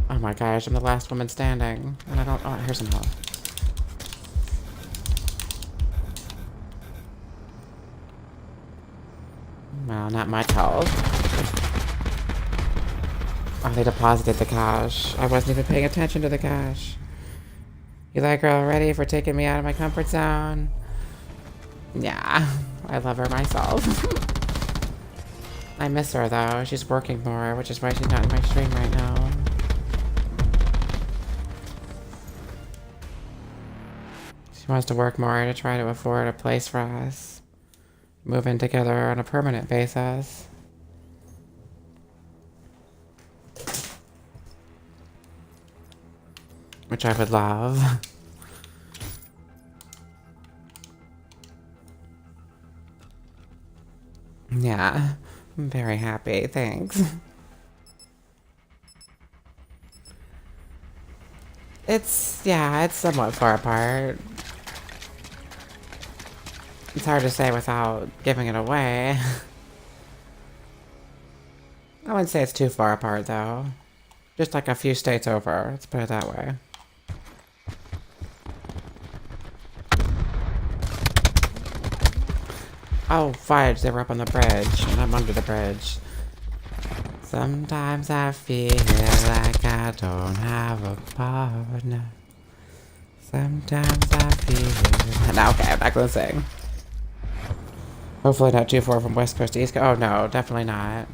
Oh my gosh, I'm the last woman standing. And I don't. Oh, here's some help. Well, not much health. Oh, they deposited the cash. I wasn't even paying attention to the cash. You that girl ready for taking me out of my comfort zone? Yeah, I love her myself. I miss her though. She's working more, which is why she's not in my stream right now. She wants to work more to try to afford a place for us. Move in together on a permanent basis. Which I would love. Yeah, I'm very happy, thanks. It's somewhat far apart. It's hard to say without giving it away. I wouldn't say it's too far apart, though. Just like a few states over, let's put it that way. Oh, fudge, they were up on the bridge, and I'm under the bridge. Sometimes I feel like I don't have a partner. Sometimes I feel... No, okay, I'm not gonna sing. Hopefully not too far from West Coast to East Coast. Oh no, definitely not.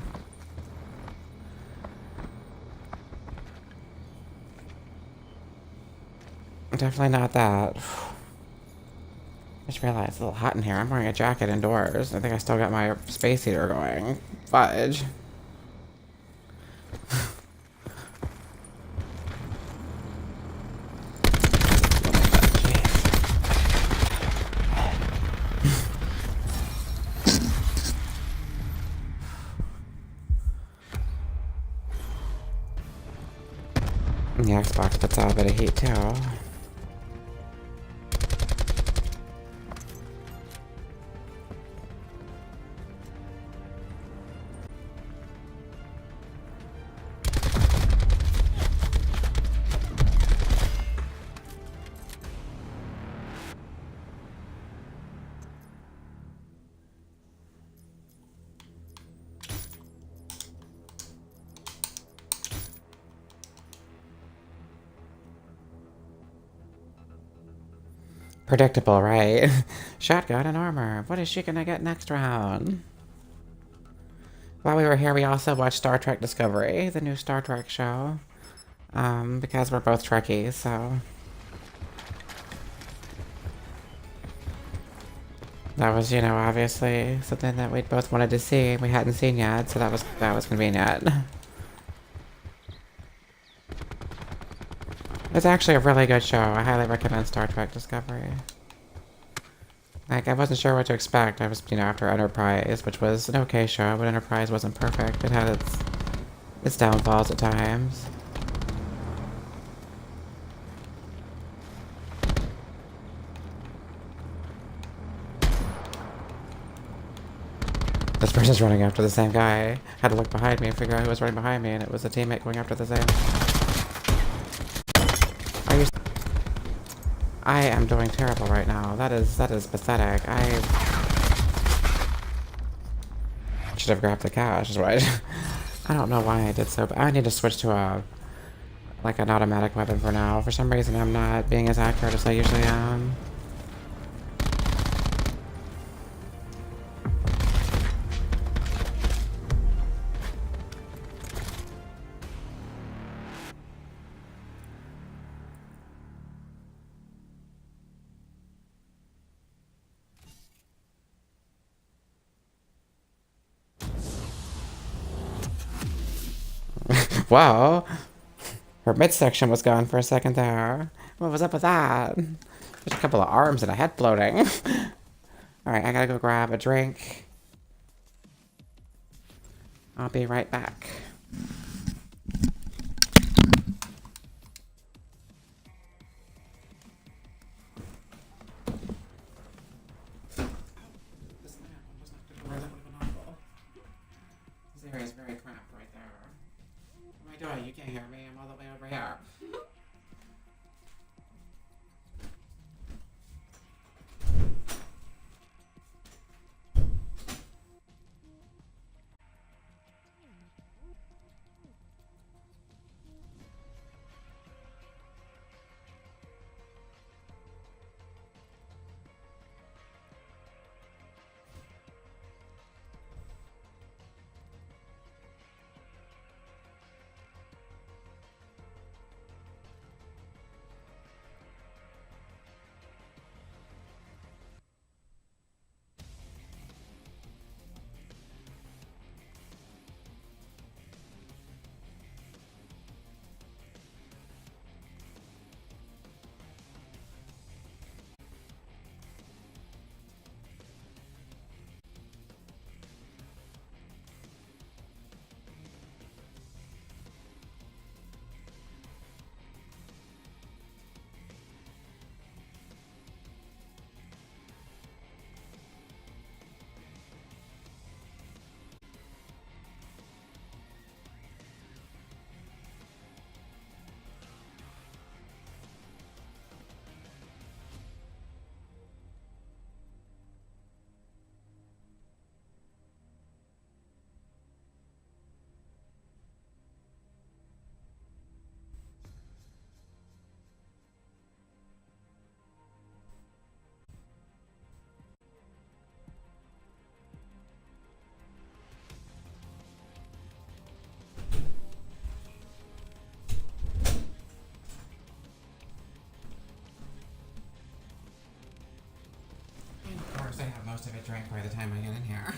Definitely not that. I just realized it's a little hot in here. I'm wearing a jacket indoors. I think I still got my space heater going. Fudge. The Xbox puts out a bit of heat too. Predictable, right? Shotgun and armor. What is she gonna get next round? While we were here, we also watched Star Trek Discovery, the new Star Trek show. Because we're both Trekkies, so... That was, you know, obviously something that we both wanted to see. We hadn't seen yet, so that was convenient. It's actually a really good show. I highly recommend Star Trek Discovery. Like, I wasn't sure what to expect. I was, you know, after Enterprise, which was an okay show, but Enterprise wasn't perfect. It had its downfalls at times. This person's running after the same guy. I had to look behind me and figure out who was running behind me, and it was a teammate going after the same. Are you... I am doing terrible right now. That is pathetic. I should have grabbed the cash, is what I don't know why I did so, but I need to switch to like an automatic weapon for now. For some reason, I'm not being as accurate as I usually am. Wow. Her midsection was gone for a second there. What was up with that? There's a couple of arms and a head floating. Alright, I gotta go grab a drink. I'll be right back. This area is very cramped right there. What am I doing? You can't hear me. I'm all the way over here. course I have most of it drank by the time I get in here.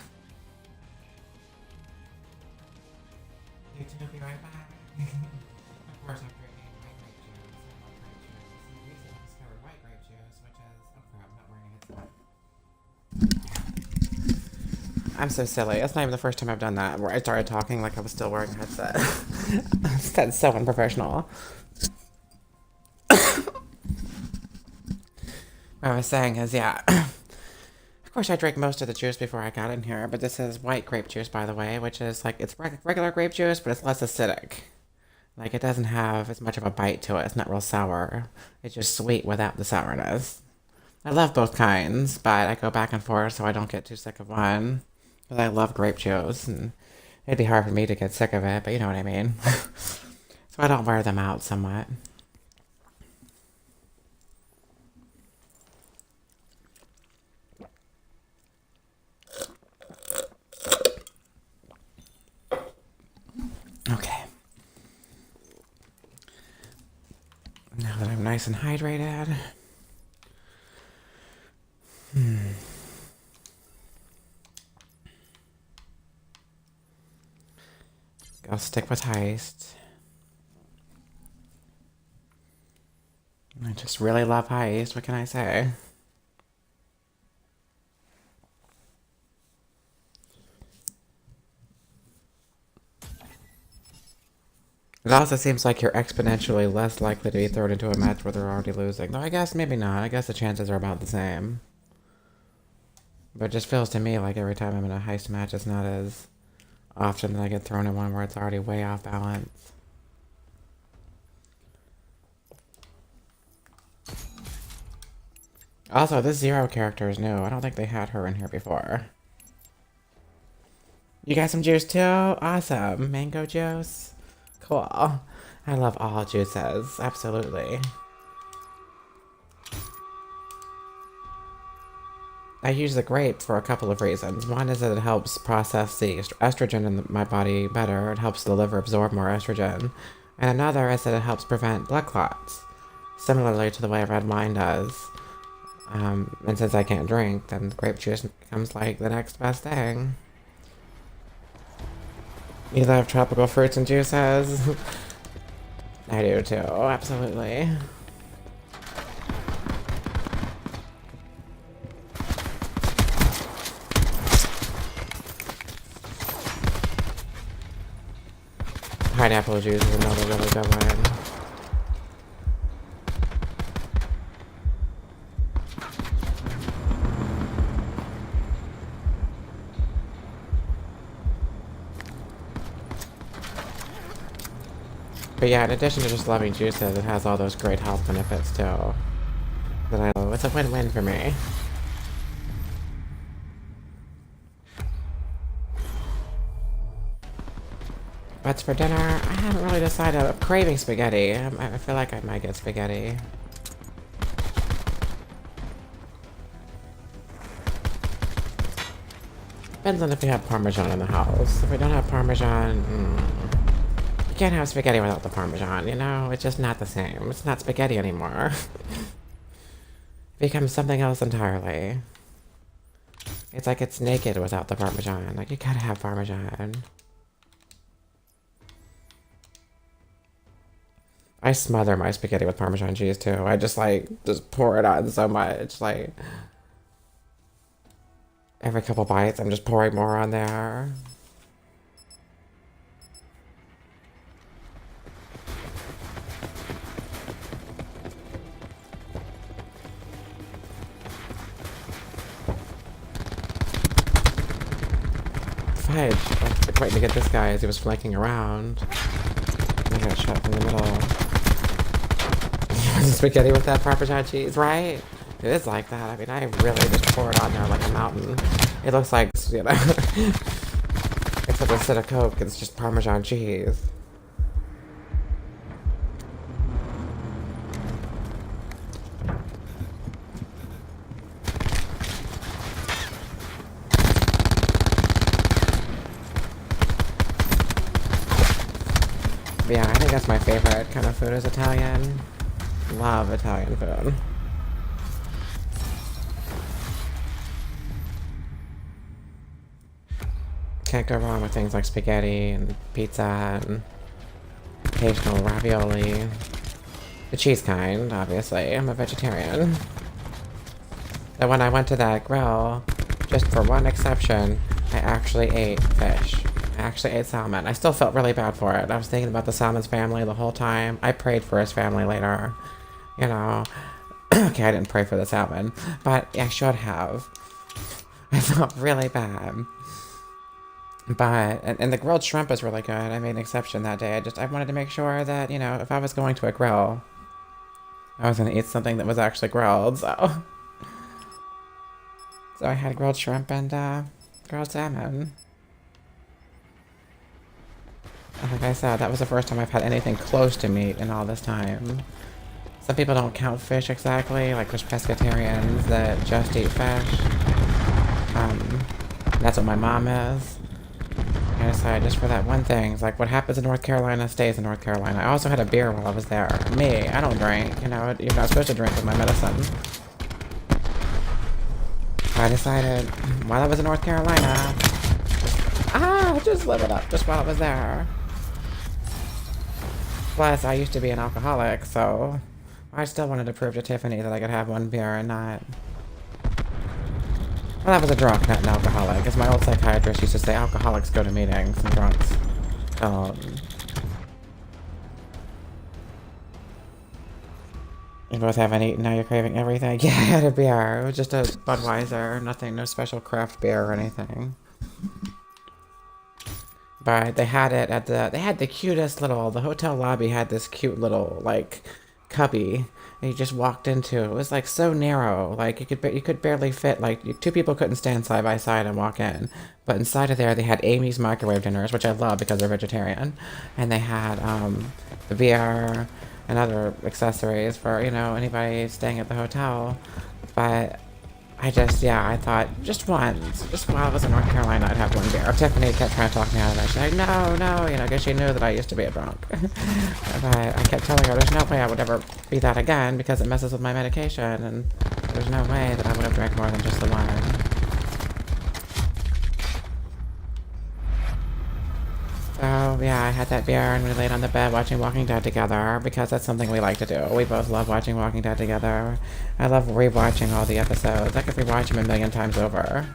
You two will be right back. Of course I'm drinking white grape juice and white grape juice. You recently discovered white grape juice, which is... Oh crap, I'm not wearing a headset. I'm so silly. That's not even the first time I've done that, where I started talking like I was still wearing a headset. That's so unprofessional. What I was saying is, yeah. Of course, I drank most of the juice before I got in here, but this is white grape juice, by the way, which is like, it's regular grape juice, but it's less acidic. Like, it doesn't have as much of a bite to it. It's not real sour. It's just sweet without the sourness. I love both kinds, but I go back and forth so I don't get too sick of one. But I love grape juice, and it'd be hard for me to get sick of it, but you know what I mean. So I don't wear them out somewhat. Okay. Now that I'm nice and hydrated. I'll stick with Heist. I just really love Heist. What can I say? It also seems like you're exponentially less likely to be thrown into a match where they're already losing. Though I guess maybe not. I guess the chances are about the same. But it just feels to me like every time I'm in a Heist match, it's not as often that I get thrown in one where it's already way off balance. Also, this Zero character is new. I don't think they had her in here before. You got some juice too? Awesome. Mango juice? Cool. I love all juices. Absolutely. I use the grape for a couple of reasons. One is that it helps process the estrogen in my body better. It helps the liver absorb more estrogen. And another is that it helps prevent blood clots, similarly to the way red wine does. And since I can't drink, then grape juice becomes like the next best thing. You love tropical fruits and juices? I do too, absolutely. Pineapple juice is another really good one. But yeah, in addition to just loving juices, it has all those great health benefits too. That I love. It's a win-win for me. What's for dinner? I haven't really decided. I'm craving spaghetti. I feel like I might get spaghetti. Depends on if we have Parmesan in the house. If we don't have Parmesan, you can't have spaghetti without the Parmesan, you know? It's just not the same. It's not spaghetti anymore. It becomes something else entirely. It's like it's naked without the Parmesan. Like, you gotta have Parmesan. I smother my spaghetti with Parmesan cheese too. I just pour it on so much. Like, every couple bites, I'm just pouring more on there. Fudge. I was waiting to get this guy as he was flanking around. I got shot from the middle. Spaghetti with that Parmesan cheese, right? It is like that. I mean, I really just pour it on there like a mountain. It looks like, you know, except instead of Coke, it's just Parmesan cheese. But yeah, I think that's my favorite kind of food is Italian. Love Italian food. can't go wrong with things like spaghetti and pizza and occasional ravioli. The cheese kind, obviously. I'm a vegetarian. But when I went to that grill, just for one exception, I actually ate fish. I actually ate salmon. I still felt really bad for it. I was thinking about the salmon's family the whole time. I prayed for his family later. You know. Okay, I didn't pray for the salmon, but I should have. I felt really bad. But, and the grilled shrimp was really good. I made an exception that day. I wanted to make sure that, you know, if I was going to a grill, I was going to eat something that was actually grilled, so. So I had grilled shrimp and, grilled salmon. And like I said, that was the first time I've had anything close to meat in all this time. Some people don't count fish exactly, like there's pescatarians that just eat fish. That's what my mom is. I decided just for that one thing, it's like what happens in North Carolina stays in North Carolina. I also had a beer while I was there. Me, I don't drink, you know, you're not supposed to drink with my medicine. I decided while I was in North Carolina, just live it up just while I was there. Plus, I used to be an alcoholic, so I still wanted to prove to Tiffany that I could have one beer and not... Well, I was a drunk, not an alcoholic. As my old psychiatrist used to say, alcoholics go to meetings and drunks don't. You both haven't eaten, now you're craving everything? Yeah, I had a beer. It was just a Budweiser. Nothing, no special craft beer or anything. But they had it at the... They had the cutest little... The hotel lobby had this cute little, like, cubby. And you just walked into. It was like so narrow, like you could barely fit. Like two people couldn't stand side by side and walk in. But inside of there, they had Amy's microwave dinners, which I love because they're vegetarian, and they had the beer and other accessories for, you know, anybody staying at the hotel. But I just, yeah, I thought just once, just while I was in North Carolina, I'd have one beer. Tiffany kept trying to talk me out of it. She's like, no, you know, because she knew that I used to be a drunk. But I kept telling her there's no way I would ever be that again because it messes with my medication, and there's no way that I would have drank more than just the one. So, yeah, I had that beer and we laid on the bed watching Walking Dead together because that's something we like to do. We both love watching Walking Dead together. I love rewatching all the episodes. I could rewatch them a million times over.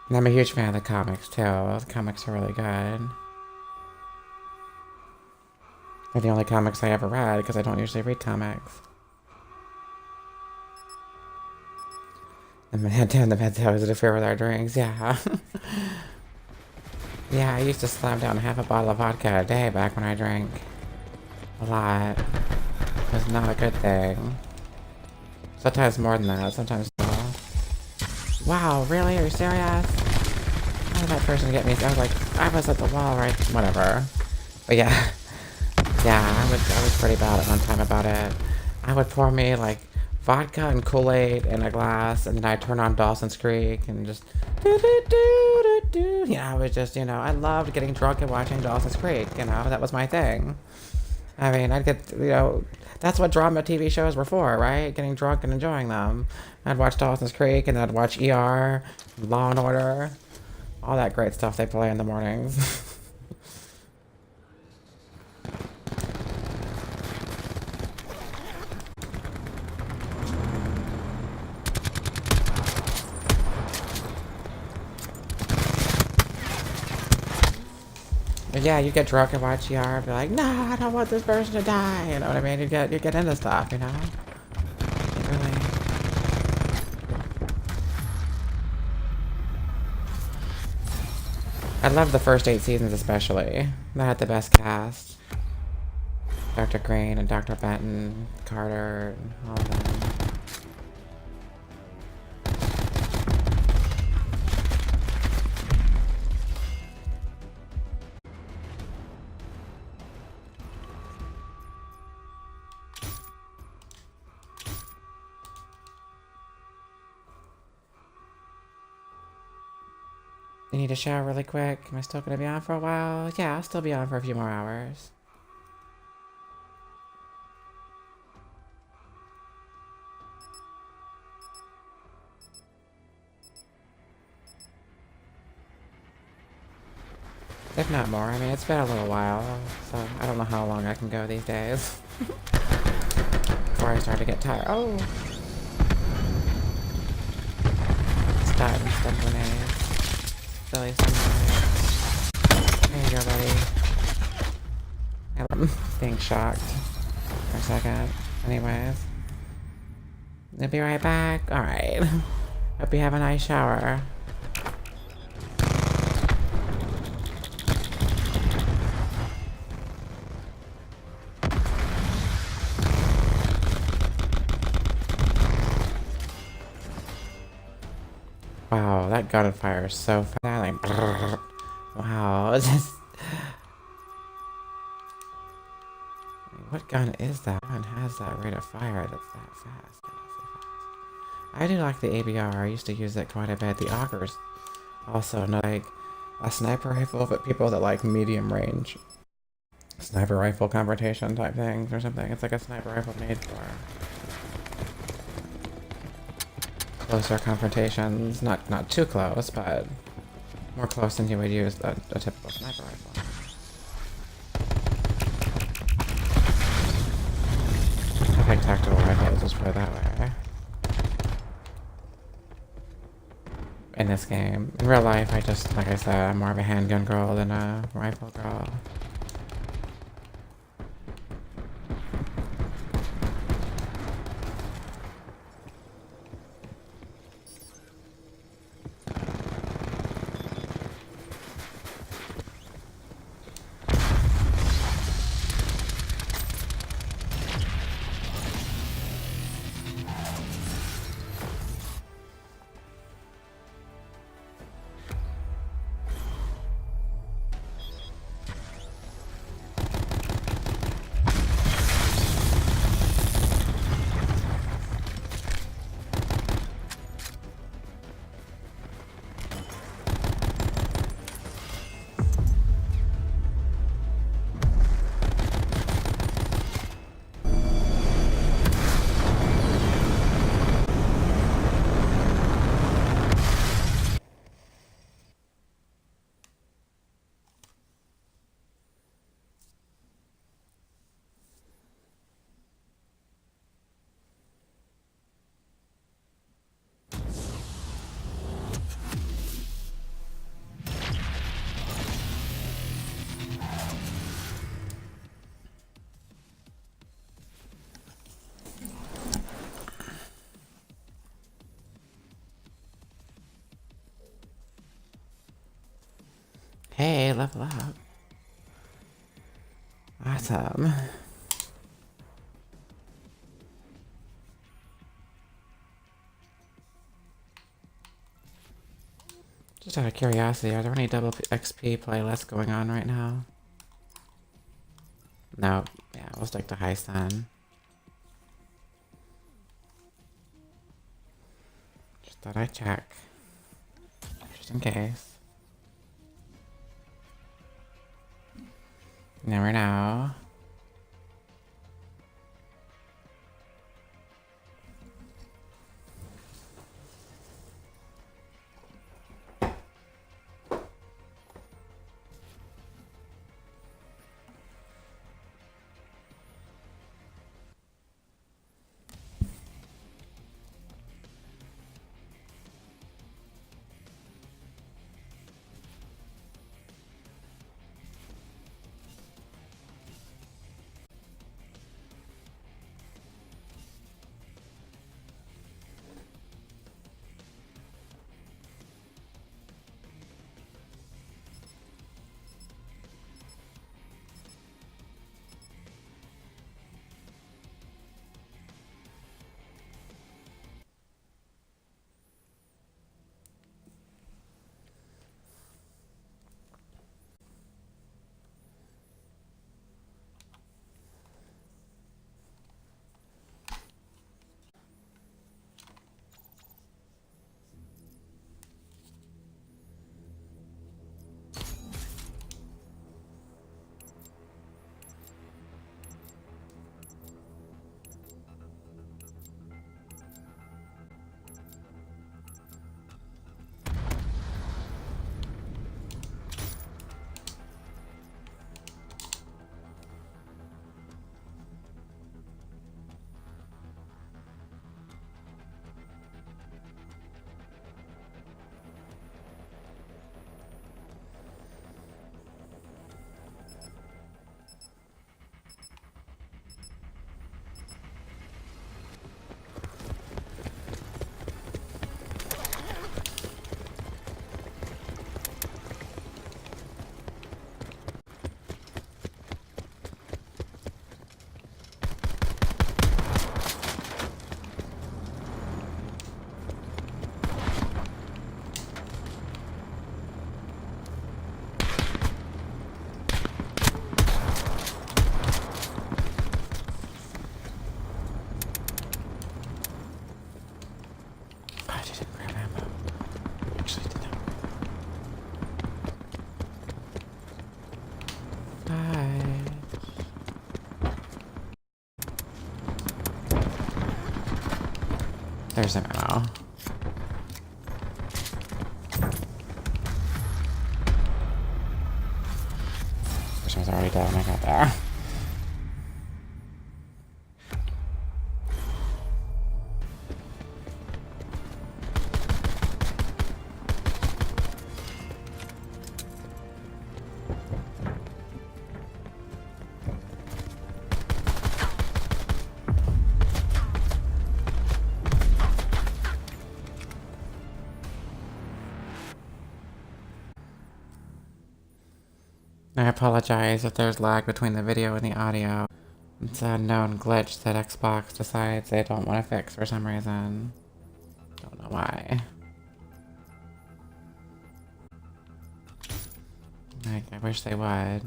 And I'm a huge fan of the comics, too. The comics are really good. They're the only comics I ever read, because I don't usually read comics. And the meds always interfere with our drinks, yeah. Yeah, I used to slam down half a bottle of vodka a day back when I drank. A lot. It was not a good thing. Sometimes more than that, sometimes no. Wow, really? Are you serious? How did that person get me? I was like, I was at the wall, right? Whatever. But yeah. Yeah, I was pretty bad at one time about it. I would pour me, like, vodka and Kool-Aid in a glass, and then I'd turn on Dawson's Creek, and just... Yeah, I was just, you know, I loved getting drunk and watching Dawson's Creek, you know? That was my thing. I mean, I'd get, you know... That's what drama TV shows were for, right? Getting drunk and enjoying them. I'd watch Dawson's Creek, and I'd watch ER, Law and Order, all that great stuff they play in the mornings. But yeah, you get drunk and watch ER and be like, no, I don't want this person to die. You know what I mean? You get into stuff, you know? Really. I love the first 8 seasons especially. They had the best cast. Dr. Green and Dr. Benton, Carter, and all of them. need to shower really quick? Am I still gonna be on for a while? Yeah, I'll still be on for a few more hours. If not more. I mean, it's been a little while, so I don't know how long I can go these days. Before I start to get tired. Oh! Stop and step grenades. Silly sunrise. There you go, buddy. I'm being shocked for a second. Anyways. I'll be right back. Alright. Hope you have a nice shower. Wow, that gun fires so fast. Like, brrr. Wow, it's just... What gun is that? What gun has that rate of fire that's that fast? I do like the ABR. I used to use it quite a bit. The augers also not like a sniper rifle, but people that like medium range sniper rifle confrontation type things or something. It's like a sniper rifle made for closer confrontations. Not too close, but more close than you would use a typical sniper rifle. I think tactical rifles just put it that way. In this game. In real life, I just, like I said, I'm more of a handgun girl than a rifle girl. Hey, level up. Awesome. Just out of curiosity, are there any double XP playlists going on right now? No. Yeah, we'll stick to heist then. Just thought I'd check. Just in case. Never know. There's some ammo. This one's already dead when I got there. I apologize if there's lag between the video and the audio. It's a known glitch that Xbox decides they don't want to fix for some reason. Don't know why. I wish they would.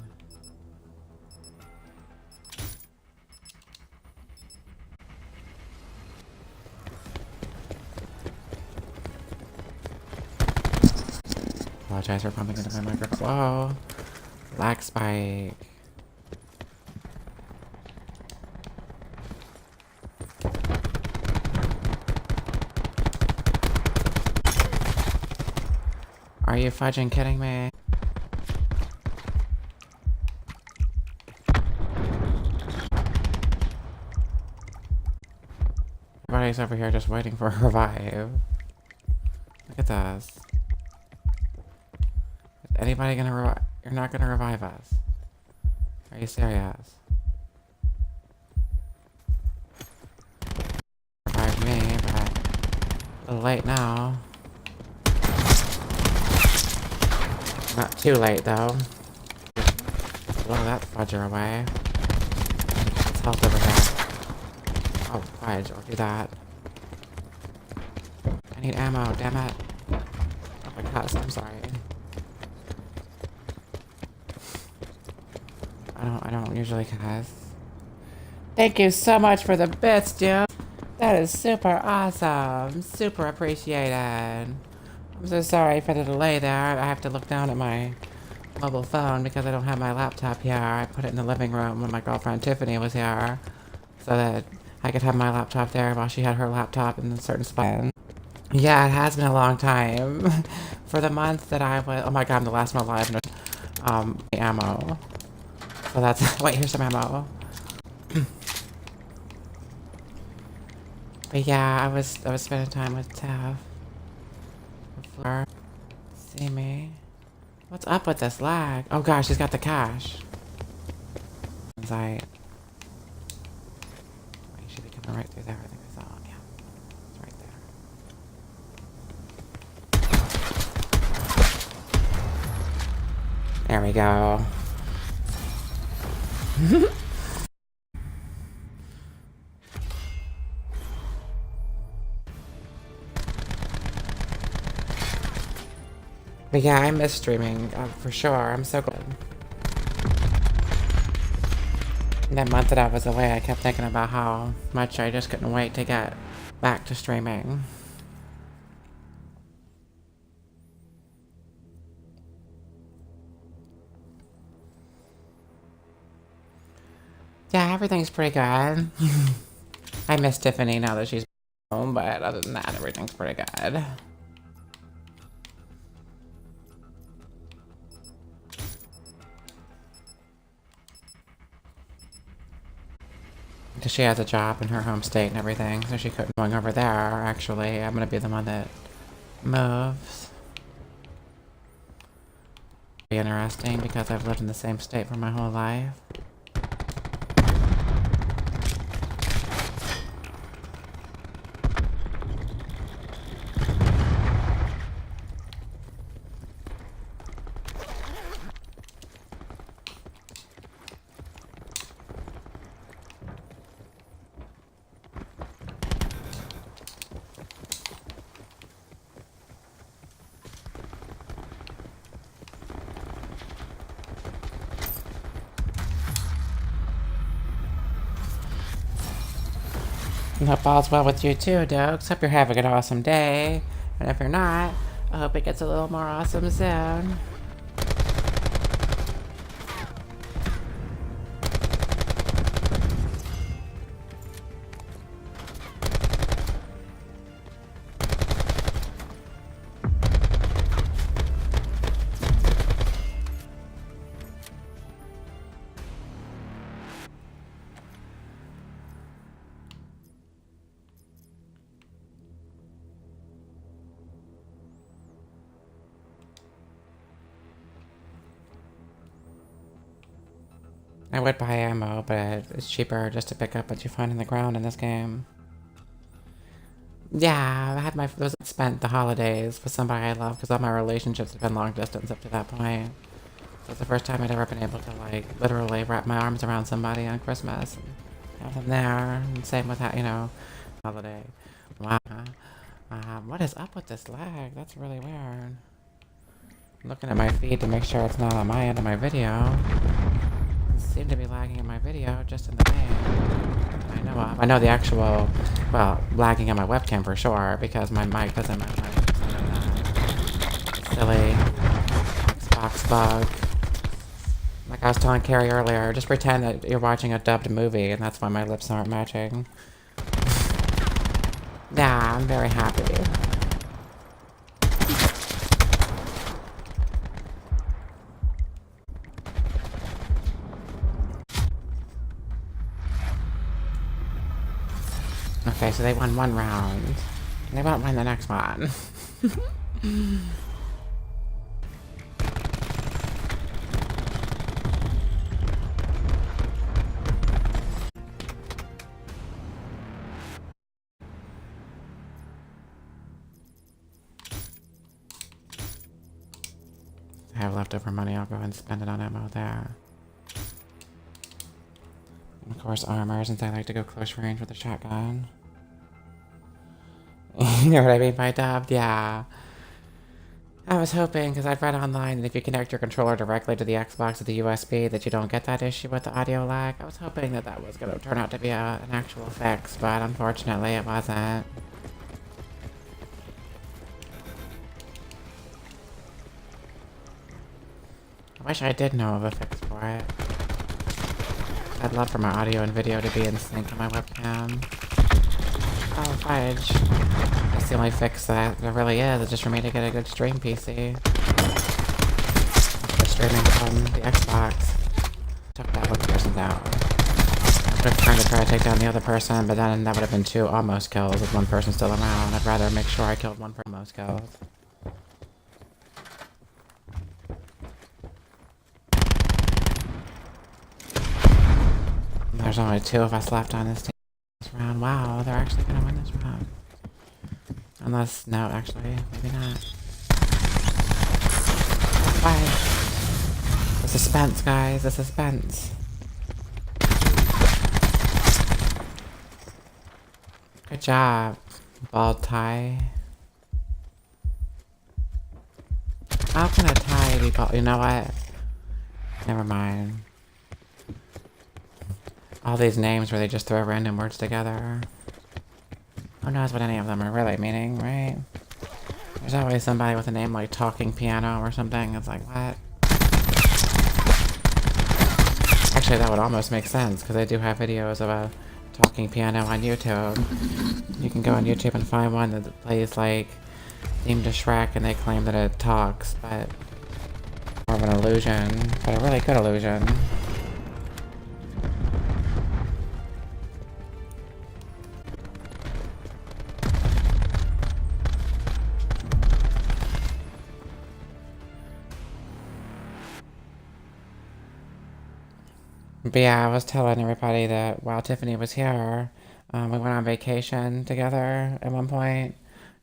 Apologize for bumping into my microphone. Whoa! Lag spike. Are you fudging kidding me? Everybody's over here just waiting for a revive. Look at this. Is anybody gonna revive? You're not gonna revive us. Are you serious? Revive me, but a little late now. Not too late though. Blow that fudger away. It's health over here. Oh, fudge, I'll do that. I need ammo, damn it. Oh my gosh, I'm sorry. I don't usually cuss. Thank you so much for the bits, dude. That is super awesome. Super appreciated. I'm so sorry for the delay there. I have to look down at my mobile phone because I don't have my laptop here. I put it in the living room when my girlfriend Tiffany was here so that I could have my laptop there while she had her laptop in a certain spot. Yeah, it has been a long time. For the month that I was... Oh my god, I'm the last one alive. Ammo. So that's... Wait, here's some ammo. But yeah, I was spending time with Tav. Before see me. What's up with this lag? Oh gosh, he's got the cash. Wait, he should be coming right through there. I think I saw him. Yeah, it's right there. There we go. But yeah, I miss streaming, for sure. I'm so glad. That month that I was away, I kept thinking about how much I just couldn't wait to get back to streaming. Yeah, everything's pretty good. I miss Tiffany now that she's home, but other than that, everything's pretty good. Because she has a job in her home state and everything, so she couldn't going over there. Actually, I'm gonna be the one that moves. Be interesting because I've lived in the same state for my whole life. And hope all's well with you too, Dokes. Hope you're having an awesome day. And if you're not, I hope it gets a little more awesome soon. I would buy ammo, but it's cheaper just to pick up what you find in the ground in this game. Yeah, I had spent the holidays with somebody I love because all my relationships have been long distance up to that point. So it's the first time I'd ever been able to, like, literally wrap my arms around somebody on Christmas and have them there. And same with that, holiday. Wow. What is up with this lag? That's really weird. I'm looking at my feed to make sure it's not on my end of my video. It seemed to be lagging in my video, just in the main. I know of. I know the actual, well, lagging on my webcam for sure, because my mic doesn't match my silly Xbox bug. Like I was telling Carrie earlier, just pretend that you're watching a dubbed movie, and that's why my lips aren't matching. Yeah, I'm very happy. Okay, so they won one round. They won't win the next one. I have leftover money, I'll go ahead and spend it on ammo there. And of course armor, since I like to go close range with a shotgun. You know what I mean by dubbed? Yeah. I was hoping, because I'd read online that if you connect your controller directly to the Xbox with the USB, that you don't get that issue with the audio lag. I was hoping that that was going to turn out to be an actual fix, but unfortunately it wasn't. I wish I did know of a fix for it. I'd love for my audio and video to be in sync on my webcam. Oh, fudge. That's the only fix that there really is just for me to get a good stream PC. The streaming from the Xbox. Took that one person down. I would have tried to take down the other person, but then that would have been 2 almost kills with one person still around. I'd rather make sure I killed one person almost kills. There's only 2 of us left on this team this round. Wow, they're actually gonna win this round. Unless, no, actually, maybe not. Why? The suspense, guys, the suspense. Good job, bald tie. How can a tie be bald? You know what? Never mind. All these names where they just throw random words together. Who knows what any of them are really meaning, right? There's always somebody with a name like Talking Piano or something. It's like, what? Actually, that would almost make sense, because I do have videos of a talking piano on YouTube. You can go on YouTube and find one that plays, like, theme to Shrek, and they claim that it talks, but more of an illusion, but a really good illusion. But yeah, I was telling everybody that while Tiffany was here, we went on vacation together at one point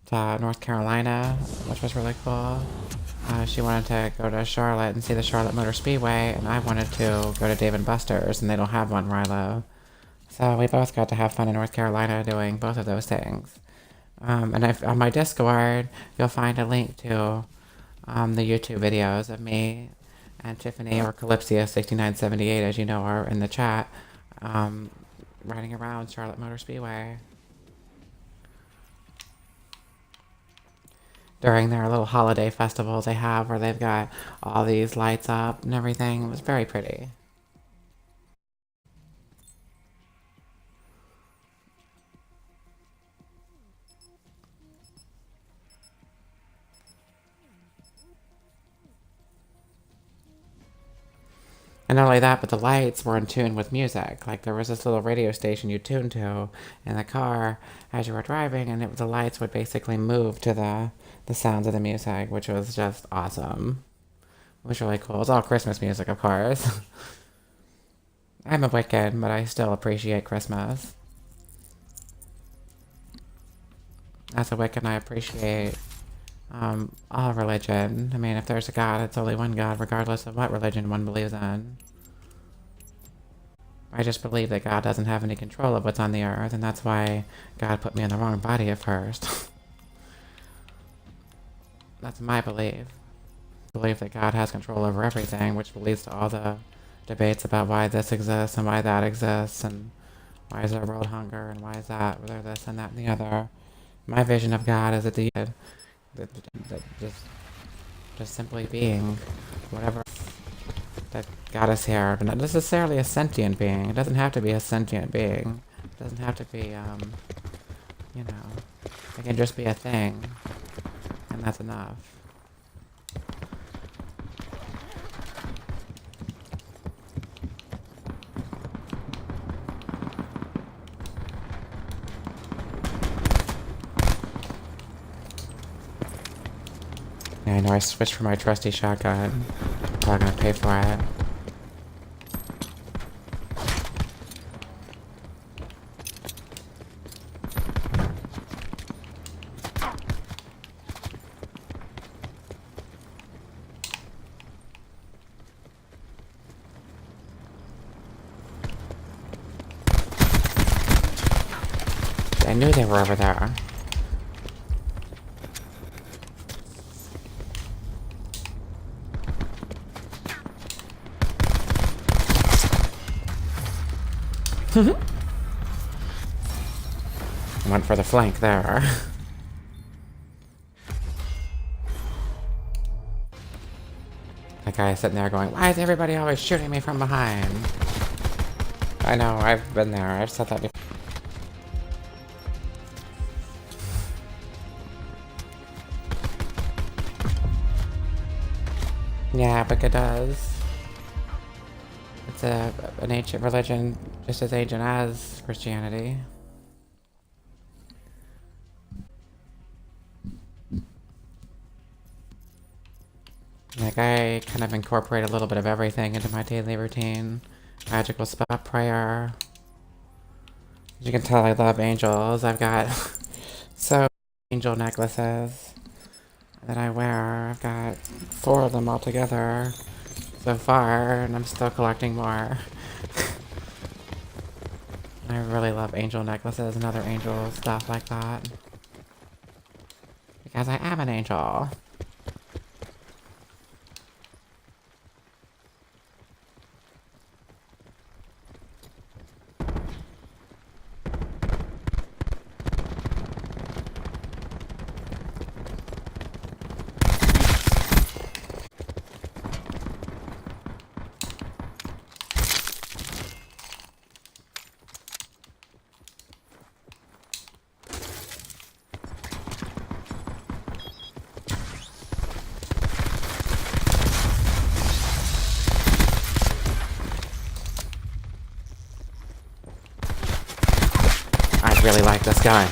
to North Carolina, which was really cool. She wanted to go to Charlotte and see the Charlotte Motor Speedway, and I wanted to go to Dave & Buster's, and they don't have one where I live. So we both got to have fun in North Carolina doing both of those things. And on my Discord, you'll find a link to the YouTube videos of me and Tiffany, or Calypsia6978, as you know, are in the chat, riding around Charlotte Motor Speedway during their little holiday festivals they have, where they've got all these lights up and everything. It was very pretty. And not only that, but the lights were in tune with music. Like, there was this little radio station you tuned to in the car as you were driving, and the lights would basically move to the sounds of the music, which was just awesome. It was really cool. It was all Christmas music, of course. I'm a Wiccan, but I still appreciate Christmas. As a Wiccan, I appreciate all religion. I mean, if there's a God, it's only one God, regardless of what religion one believes in. I just believe that God doesn't have any control of what's on the earth, and that's why God put me in the wrong body at first. That's my belief. I believe that God has control over everything, which leads to all the debates about why this exists and why that exists, and why is there world hunger, and why is that, whether this and that and the other. My vision of God is a deity that just simply being whatever that got us here, but not necessarily a sentient being. It doesn't have to be a sentient being. It doesn't have to be, you know, it can just be a thing, and that's enough. Yeah, I know I switched from my trusty shotgun. Probably gonna pay for it. I knew they were over there. Went for the flank there. That guy is sitting there going, why is everybody always shooting me from behind? I know, I've been there. I've said that before. Yeah, but it does. It's an ancient religion, just as ancient as Christianity. Like, I kind of incorporate a little bit of everything into my daily routine. Magical spot prayer. As you can tell, I love angels. I've got so angel necklaces that I wear. I've got 4 of them all together so far, and I'm still collecting more. I really love angel necklaces and other angel stuff like that. Because I am an angel. I really like this gun.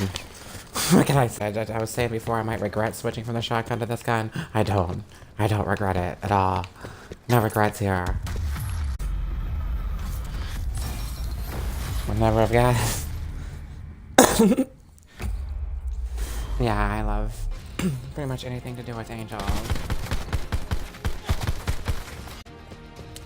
What can I say? I was saying before I might regret switching from the shotgun to this gun. I don't. I don't regret it at all. No regrets here. Would never have guessed. Yeah, I love pretty much anything to do with angels.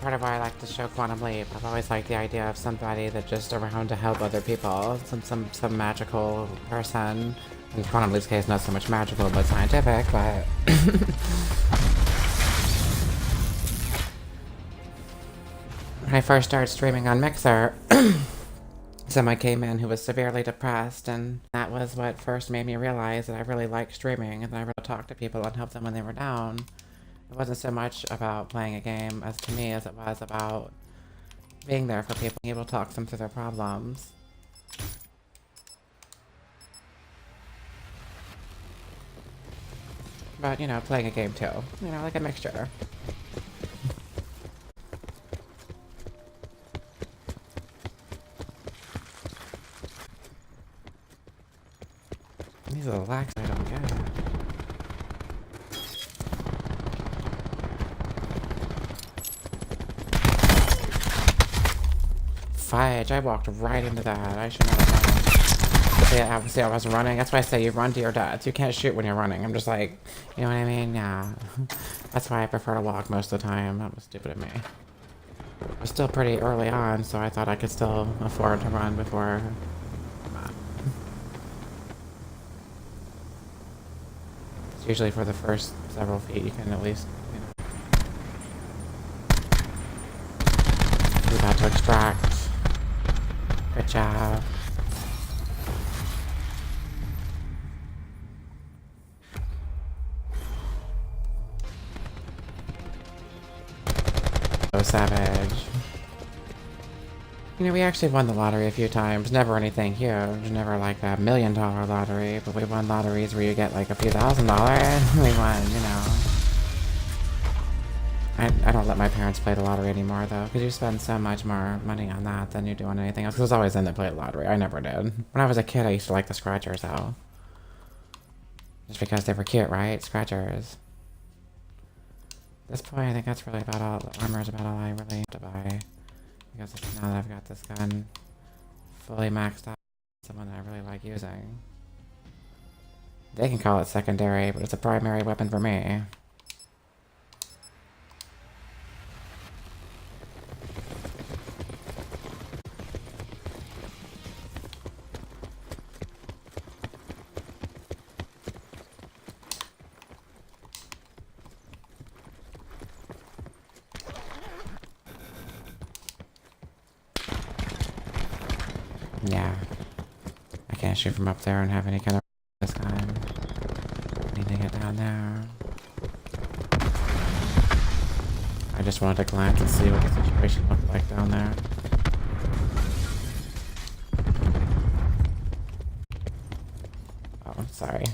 Part of why I like the show Quantum Leap. I've always liked the idea of somebody that's just around to help other people. Some magical person. In Quantum Leap's case, not so much magical, but scientific, but... When I first started streaming on Mixer, someone came in who was severely depressed, and that was what first made me realize that I really liked streaming, and that I really talked to people and helped them when they were down. It wasn't so much about playing a game as to me as it was about being there for people, being able to talk them through their problems. But, you know, playing a game too. You know, like a mixture. These are the lax I don't get. fudge, I walked right into that. I should never have done. See, I was running. That's why I say you run to your death. You can't shoot when you're running. I'm just like, you know what I mean? Yeah. That's why I prefer to walk most of the time. That was stupid of me. It was still pretty early on, so I thought I could still afford to run before. It's usually for the first several feet you can at least, you know. We're about to extract. Good job. So savage. You know, we actually won the lottery a few times. Never anything huge. Never like a $1 million lottery. But we won lotteries where you get like a few $1,000s. We won, you know. I don't let my parents play the lottery anymore, though. Because you spend so much more money on that than you do on anything else. Because there's always them that play the lottery. I never did. When I was a kid, I used to like the scratchers, though. Just because they were cute, right? Scratchers. At this point, I think that's really about all. The armor is about all I really have to buy. Because now that I've got this gun fully maxed out, it's someone that I really like using. They can call it secondary, but it's a primary weapon for me. Yeah. I can't shoot from up there and have any kind of this time. I need to get down there. I just wanted to glance and see what the situation looked like down there. Oh, sorry.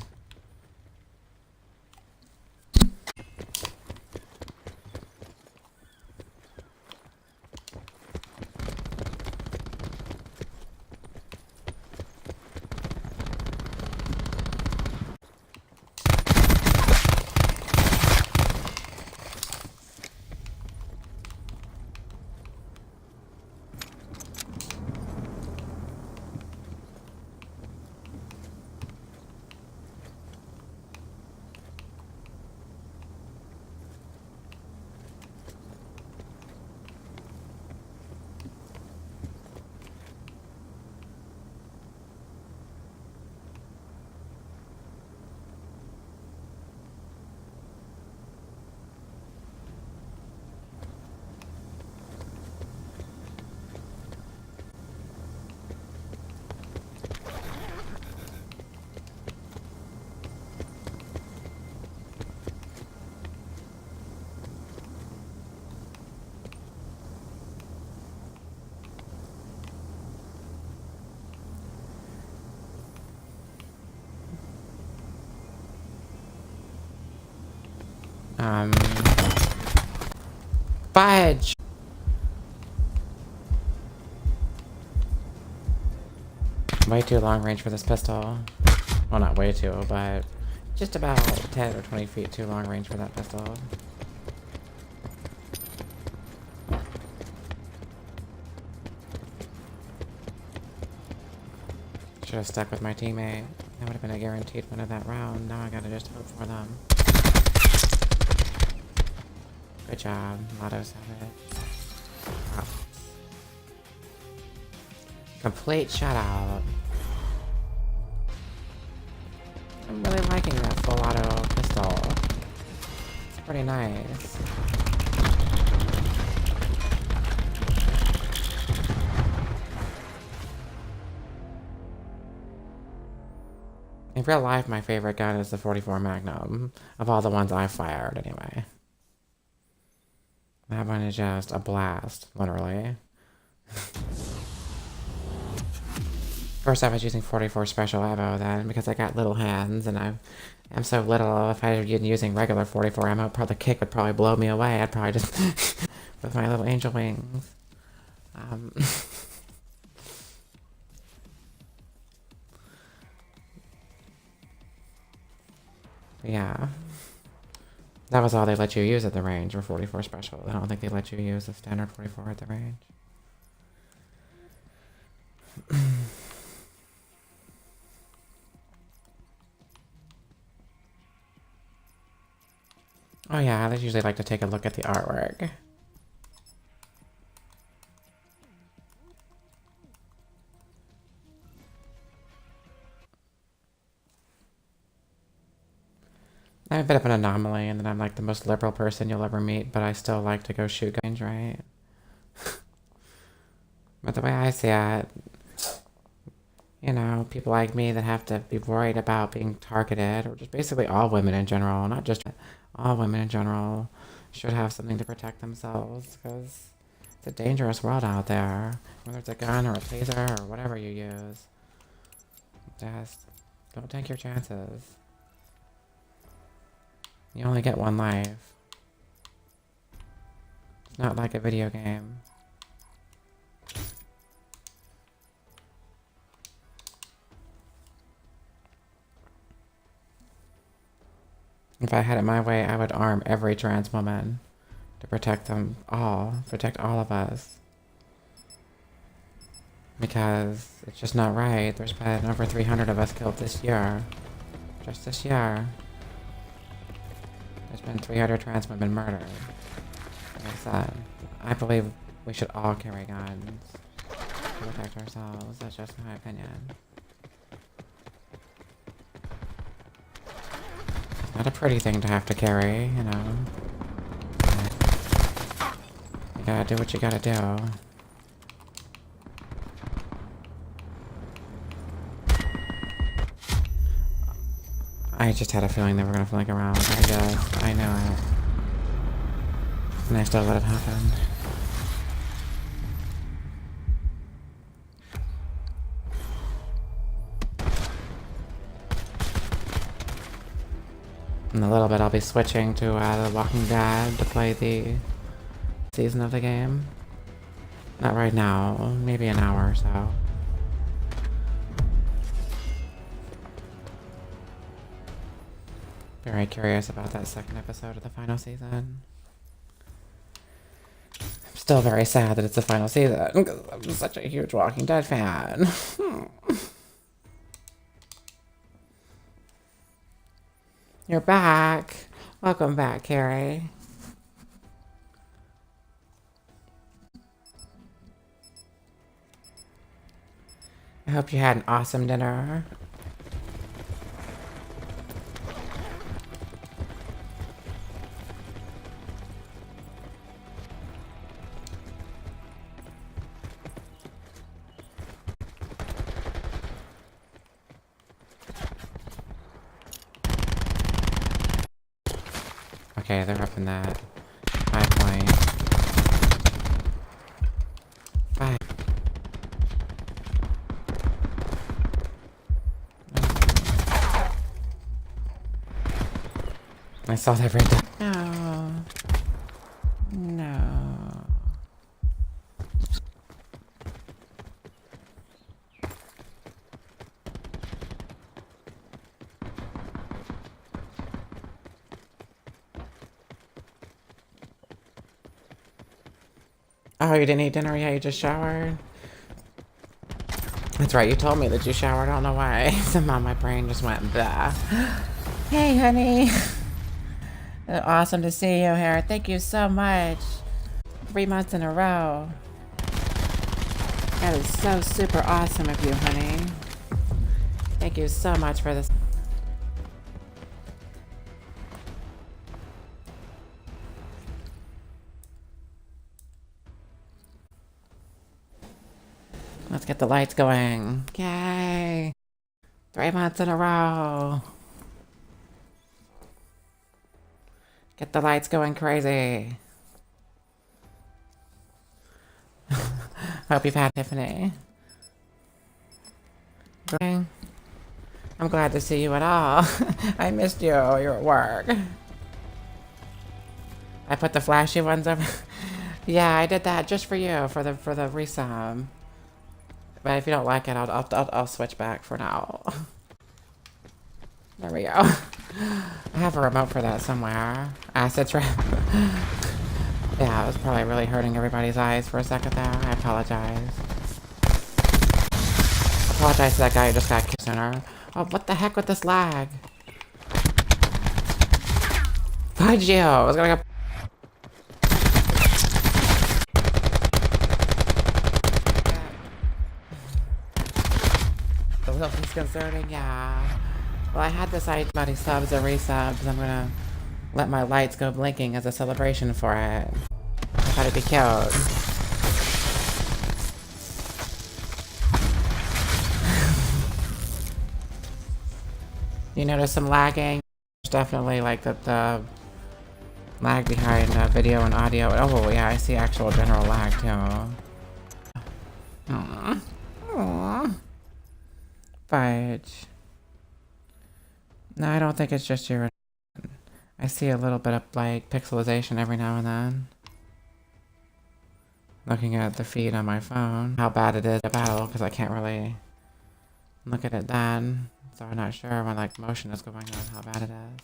Fudge! Way too long range for this pistol. Well, not way too, but just about 10 or 20 feet too long range for that pistol. Should have stuck with my teammate. That would have been a guaranteed win of that round. Now I gotta just hope for them. Good job, Lotto Savage. Props. Complete shutout. I'm really liking that full auto pistol. It's pretty nice. In real life, my favorite gun is the 44 Magnum. Of all the ones I've fired, anyway. That one is just a blast, literally. First I was using 44 special ammo then, because I got little hands, and I'm so little, if I had been using regular 44 ammo, the kick would probably blow me away. I'd probably just... with my little angel wings. Yeah. That was all they let you use at the range, or 44 special. I don't think they let you use the standard 44 at the range. Oh yeah, I usually like to take a look at the artwork. I'm a bit of an anomaly, and that I'm like the most liberal person you'll ever meet, but I still like to go shoot guns, right? But the way I see it, you know, people like me that have to be worried about being targeted, or just basically all women in general, not just all women in general, should have something to protect themselves, because it's a dangerous world out there. Whether it's a gun or a taser or whatever you use, just don't take your chances. You only get one life. It's not like a video game. If I had it my way, I would arm every trans woman to protect them all, protect all of us. Because it's just not right. There's been over 300 of us killed this year. Just this year. There's been 300 trans women murdered. Like I said, I believe we should all carry guns to protect ourselves. That's just my opinion. It's not a pretty thing to have to carry, you know. You gotta do what you gotta do. I just had a feeling they were gonna flank around. I knew it. And I still let it happen. In a little bit I'll be switching to The Walking Dead to play the season of the game. Not right now, maybe an hour or so. Very curious about that second episode of the final season. I'm still very sad that it's the final season because I'm such a huge Walking Dead fan. You're back. Welcome back, Carrie. I hope you had an awesome dinner. Okay, they're up in that high point. Bye. I saw that right there. No. No. Oh, you didn't eat dinner yet? You just showered? That's right, you told me that you showered. I don't know why. Somehow my brain just went blah. Hey, honey. Awesome to see you here. Thank you so much. 3 months in a row. That is so super awesome of you, honey. Thank you so much for this. Let's get the lights going. Yay! 3 months in a row. Get the lights going crazy. Hope you've had Tiffany. I'm glad to see you at all. I missed you. You're at work. I put the flashy ones over. Yeah, I did that just for you for the resum. But if you don't like it, I'll switch back for now. There we go. I have a remote for that somewhere. Acid trap. Yeah, it was probably really hurting everybody's eyes for a second there. I apologize. apologize to that guy who just got killed sooner. Oh, what the heck with this lag? Fudge you! I was gonna go. A little disconcerting, yeah. Well, I had this idea about subs and resubs. I'm gonna let my lights go blinking as a celebration for it. I thought it'd be cute. You notice some lagging? There's definitely like the lag behind video and audio. Oh yeah, I see actual general lag too. Aww. Aww. Fudge. No, I don't think it's just your... I see a little bit of like pixelization every now and then. Looking at the feed on my phone. How bad it is to battle, because I can't really look at it then. So I'm not sure when like motion is going on how bad it is.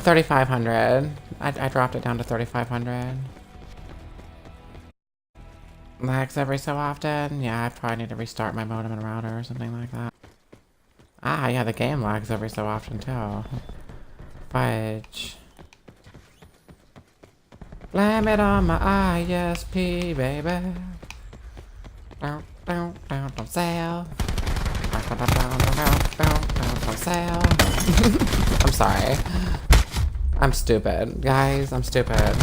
3,500. I dropped it down to 3,500. Lags every so often? Yeah, I probably need to restart my modem and router or something like that. Ah, yeah, the game lags every so often too. Fudge. Blame it on my ISP, baby. Don't sell. Don't sell. I'm sorry. I'm stupid. Guys, I'm stupid.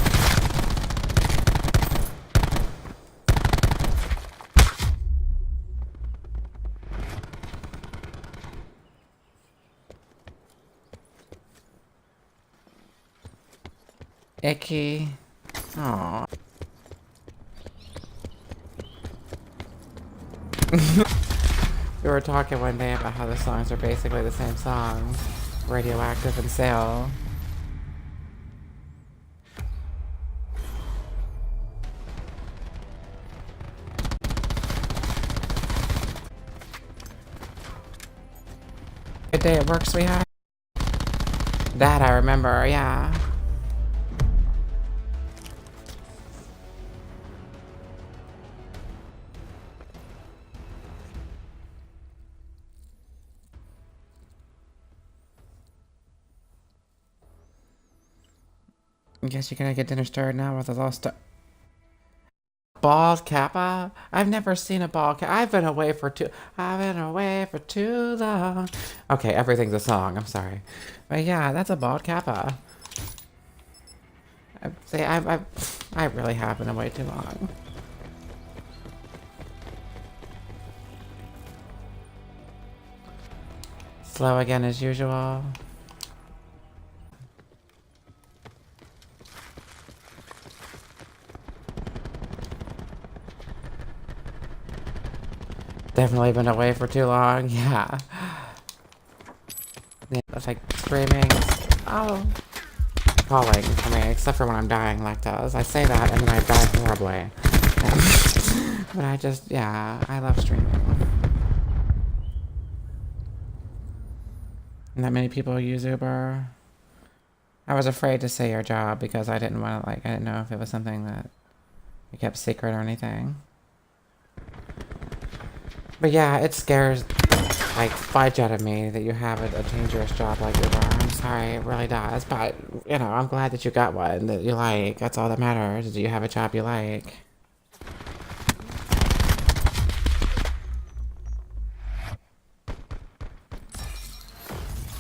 Icky. Aww. We were talking one day about how the songs are basically the same songs. Radioactive and Sail. Good day at work, sweetheart? That I remember, yeah. I guess you're gonna get dinner started now with a little stuff. Bald Kappa? I've never seen a bald Kappa. I've been away for too long. Okay, everything's a song. I'm sorry, but yeah, that's a bald Kappa. I really have been away too long. Slow again as usual. Definitely been away for too long, yeah. Yeah, it's like screaming. Oh. Calling for me, except for when I'm dying like those. I say that and then I die horribly. But I just, yeah, I love streaming. Not many people use Uber. I was afraid to say your job because I didn't want to, like, I didn't know if it was something that you kept secret or anything. But yeah, it scares, like, fudge out of me that you have a dangerous job like Uber. I'm sorry, it really does. But, you know, I'm glad that you got one that you like. That's all that matters. Do you have a job you like?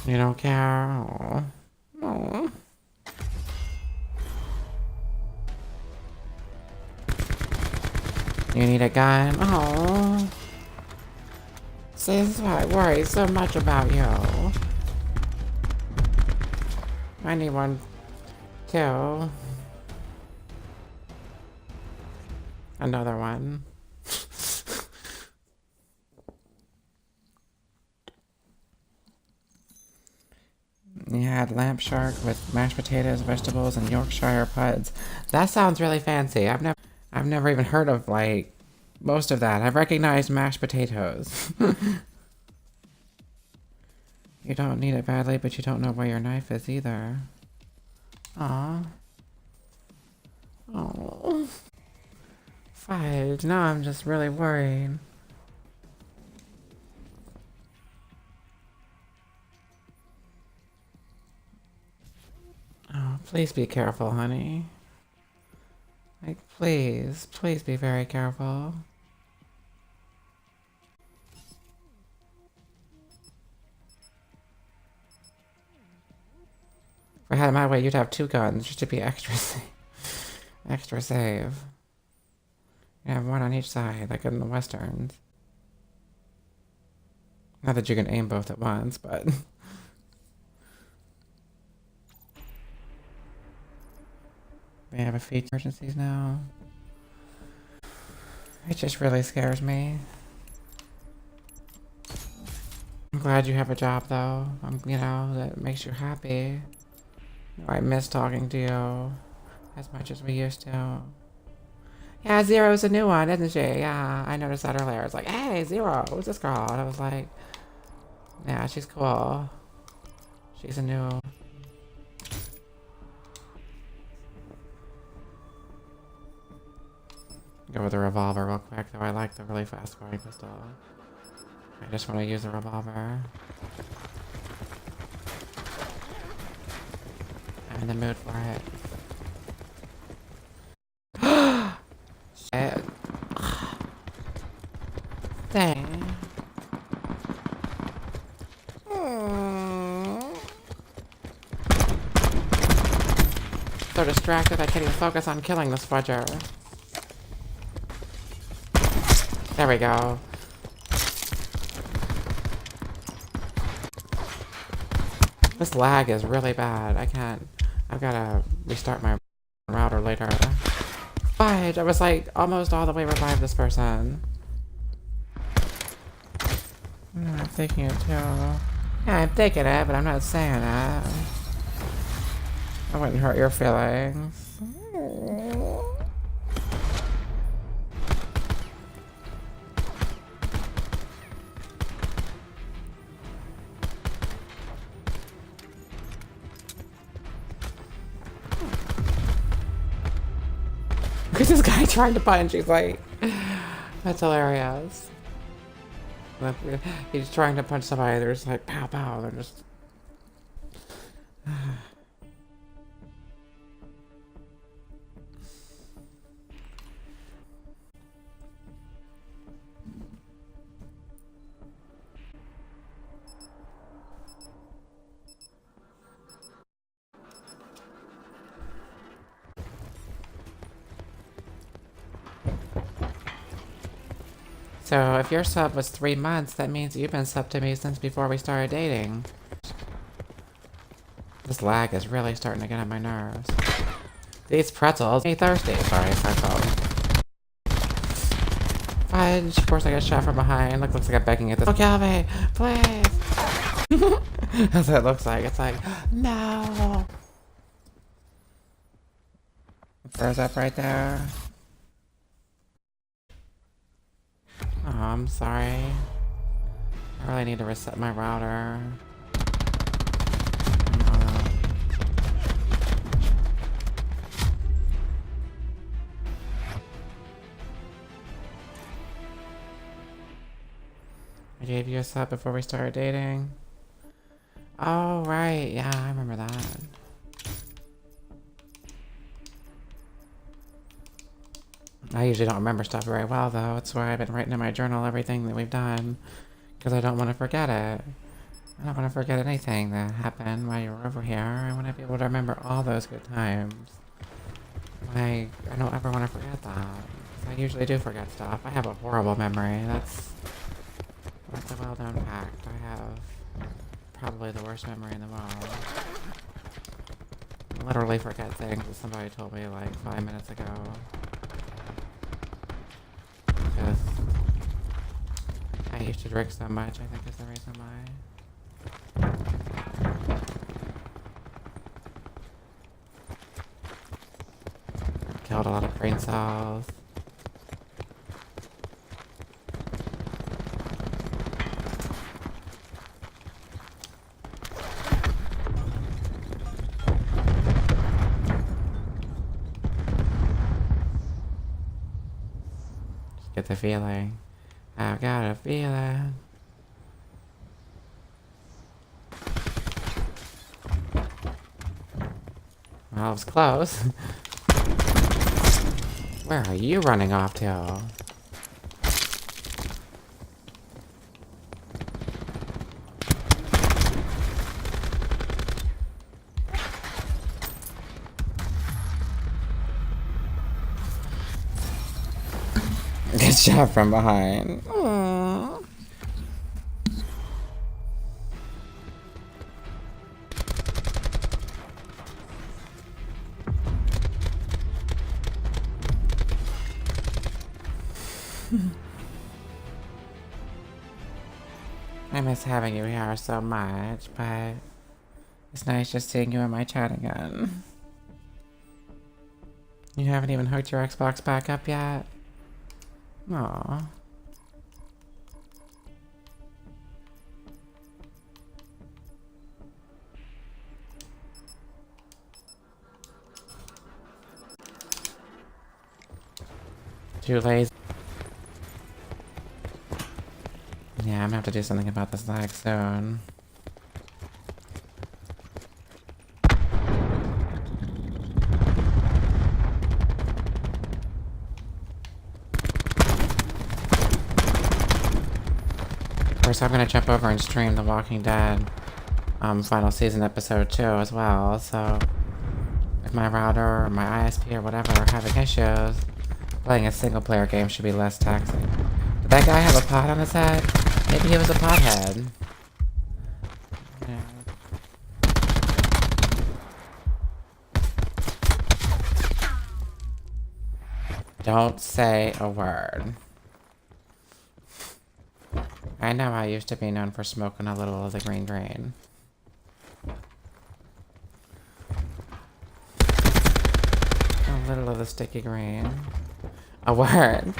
You don't care? Aww. Aww. You need a gun? Aww. See, this is why I worry so much about you. I need one, too. Another one. You had lamp shark with mashed potatoes, vegetables, and Yorkshire puds. That sounds really fancy. I've never even heard of, like, most of that. I've recognized mashed potatoes. You don't need it badly, but you don't know where your knife is either. Aww. Oh. Fudge. Now I'm just really worried. Oh, please be careful, honey. Like, please. Please be very careful. If I had it my way, you'd have 2 guns just to be extra safe. Extra safe. You have 1 on each side, like in the westerns. Not that you can aim both at once, but... We have a feature emergencies now. It just really scares me. I'm glad you have a job, though. You know, that makes you happy. I miss talking to you as much as we used to. Yeah, Zero's a new one, isn't she? Yeah, I noticed that earlier. It's like, hey, Zero, who's this girl? And I was like, yeah, she's cool. She's a new... Go with the revolver real quick, though I like the really fast scoring pistol. I just want to use the revolver. I'm in the mood for it. Shit. Dang. So distracted I can't even focus on killing this fudger. There we go. This lag is really bad. I can't... I've gotta restart my router later. Fudge! I was like almost all the way revived this person. I'm thinking it too. Yeah, I'm thinking it, but I'm not saying it. I wouldn't hurt your feelings. Look at this guy trying to punch. He's like, that's hilarious. He's trying to punch somebody. They're just like, pow, pow. They're just. So, if your sub was 3 months, that means you've been sub to me since before we started dating. This lag is really starting to get on my nerves. These pretzels make me thirsty. Sorry, circle. Fudge. Of course I get shot from behind. Looks like I'm begging at this. Oh, Calvi, please! That's what it looks like. It's like, no! Froze up right there. Oh, I'm sorry. I really need to reset my router. I gave you a sub before we started dating. Oh, right. Yeah, I remember that. I usually don't remember stuff very well, though. That's why I've been writing in my journal everything that we've done. Because I don't want to forget it. I don't want to forget anything that happened while you were over here. I want to be able to remember all those good times. I don't ever want to forget that. I usually do forget stuff. I have a horrible memory. That's a well-known fact. I have probably the worst memory in the world. I literally forget things that somebody told me like 5 minutes ago. Because I used to drink so much, I think is the reason why. Killed a lot of brain cells. Get the feeling. I've got a feeling. Well, it was close. Where are you running off to? Good shot from behind. Aww. I miss having you here so much, but it's nice just seeing you in my chat again. You haven't even hooked your Xbox back up yet? Aww. Too lazy. Yeah, I'm gonna have to do something about this lag soon. Of course, I'm gonna jump over and stream The Walking Dead final season episode 2 as well, so if my router or my ISP or whatever are having issues, playing a single player game should be less taxing. Did that guy have a pot on his head? Maybe he was a pothead. Yeah. Don't say a word. I know I used to be known for smoking a little of the green grain. A little of the sticky green. A word.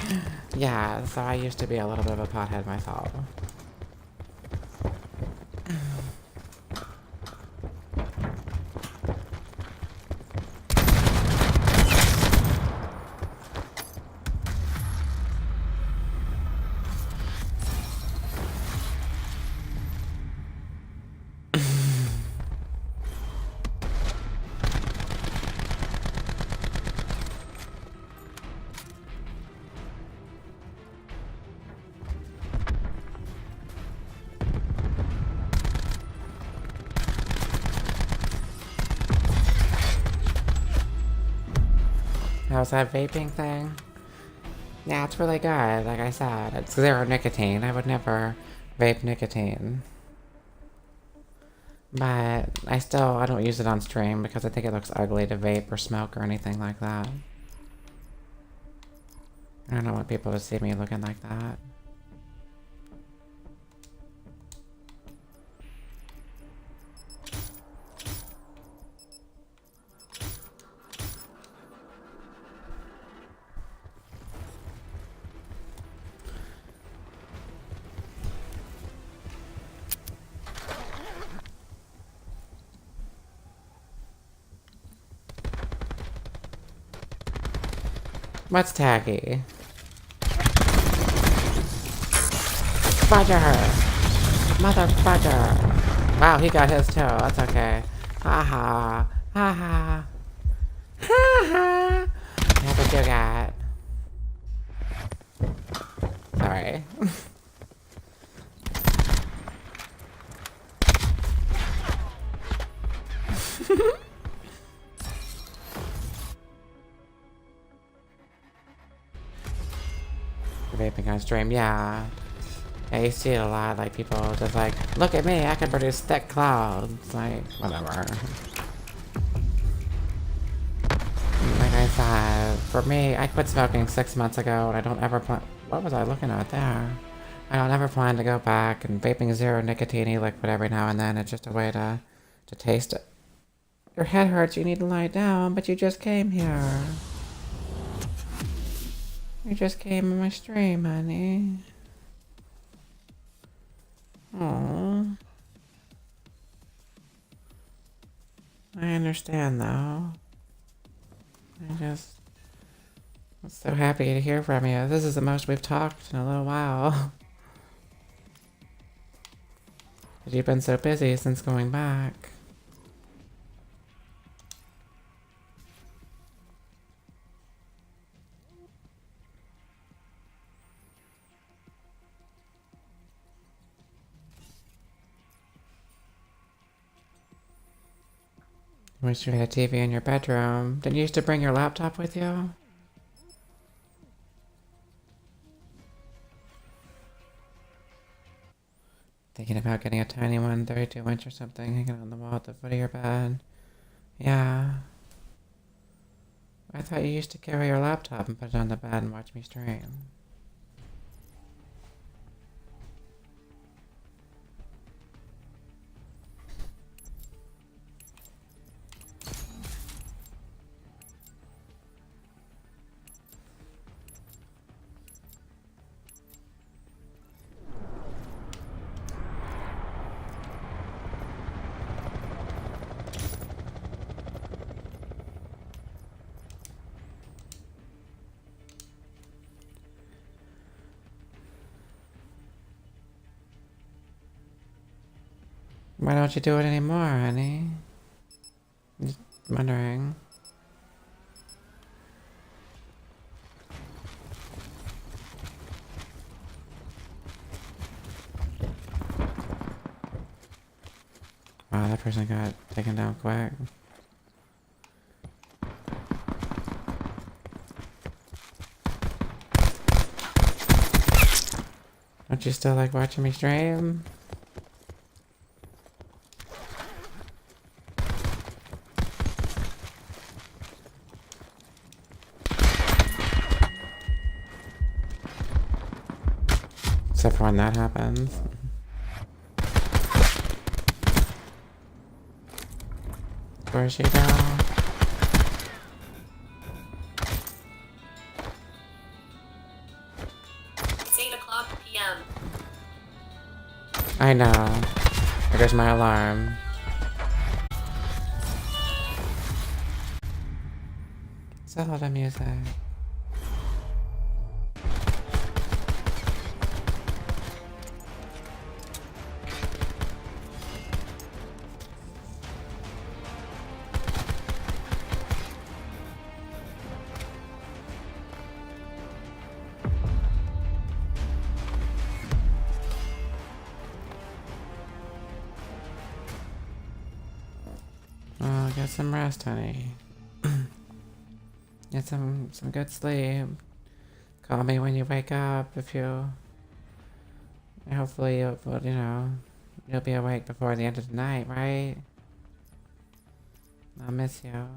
Yeah, so I used to be a little bit of a pothead myself. How's that vaping thing? Yeah, it's really good. Like I said, it's 0 nicotine. I would never vape nicotine. But I don't use it on stream because I think it looks ugly to vape or smoke or anything like that. I don't want people to see me looking like that. What's taggy? Fudger! Motherfucker! Wow, he got his too. That's okay. Ha ha. Ha ha. Ha ha. That's what you got. Sorry. Vaping on stream, yeah. Yeah, you see it a lot, like people just like, look at me, I can produce thick clouds. Like, whatever. Like I said, for me, I quit smoking 6 months ago and I don't ever plan. What was I looking at there? I don't ever plan to go back, and vaping 0 nicotine liquid every now and then. It's just a way to taste it. Your head hurts, you need to lie down, but you just came here. You just came in my stream, honey. Aww. I understand, though. I'm so happy to hear from you. This is the most we've talked in a little while. You've been so busy since going back. Wish you had a TV in your bedroom. Didn't you used to bring your laptop with you? Thinking about getting a tiny one, 32-inch or something, hanging on the wall at the foot of your bed. Yeah. I thought you used to carry your laptop and put it on the bed and watch me stream. Why don't you do it anymore, honey? Just wondering. Wow, that person got taken down quick. Don't you still like watching me stream? Except for when that happens. Where'd she go? It's 8:00 p.m. I know. There goes my alarm. It's a lot of music. Oh, get some rest, honey. Get some good sleep. Call me when you wake up if you... Hopefully you'll, well, you know, you'll be awake before the end of the night, right? I'll miss you.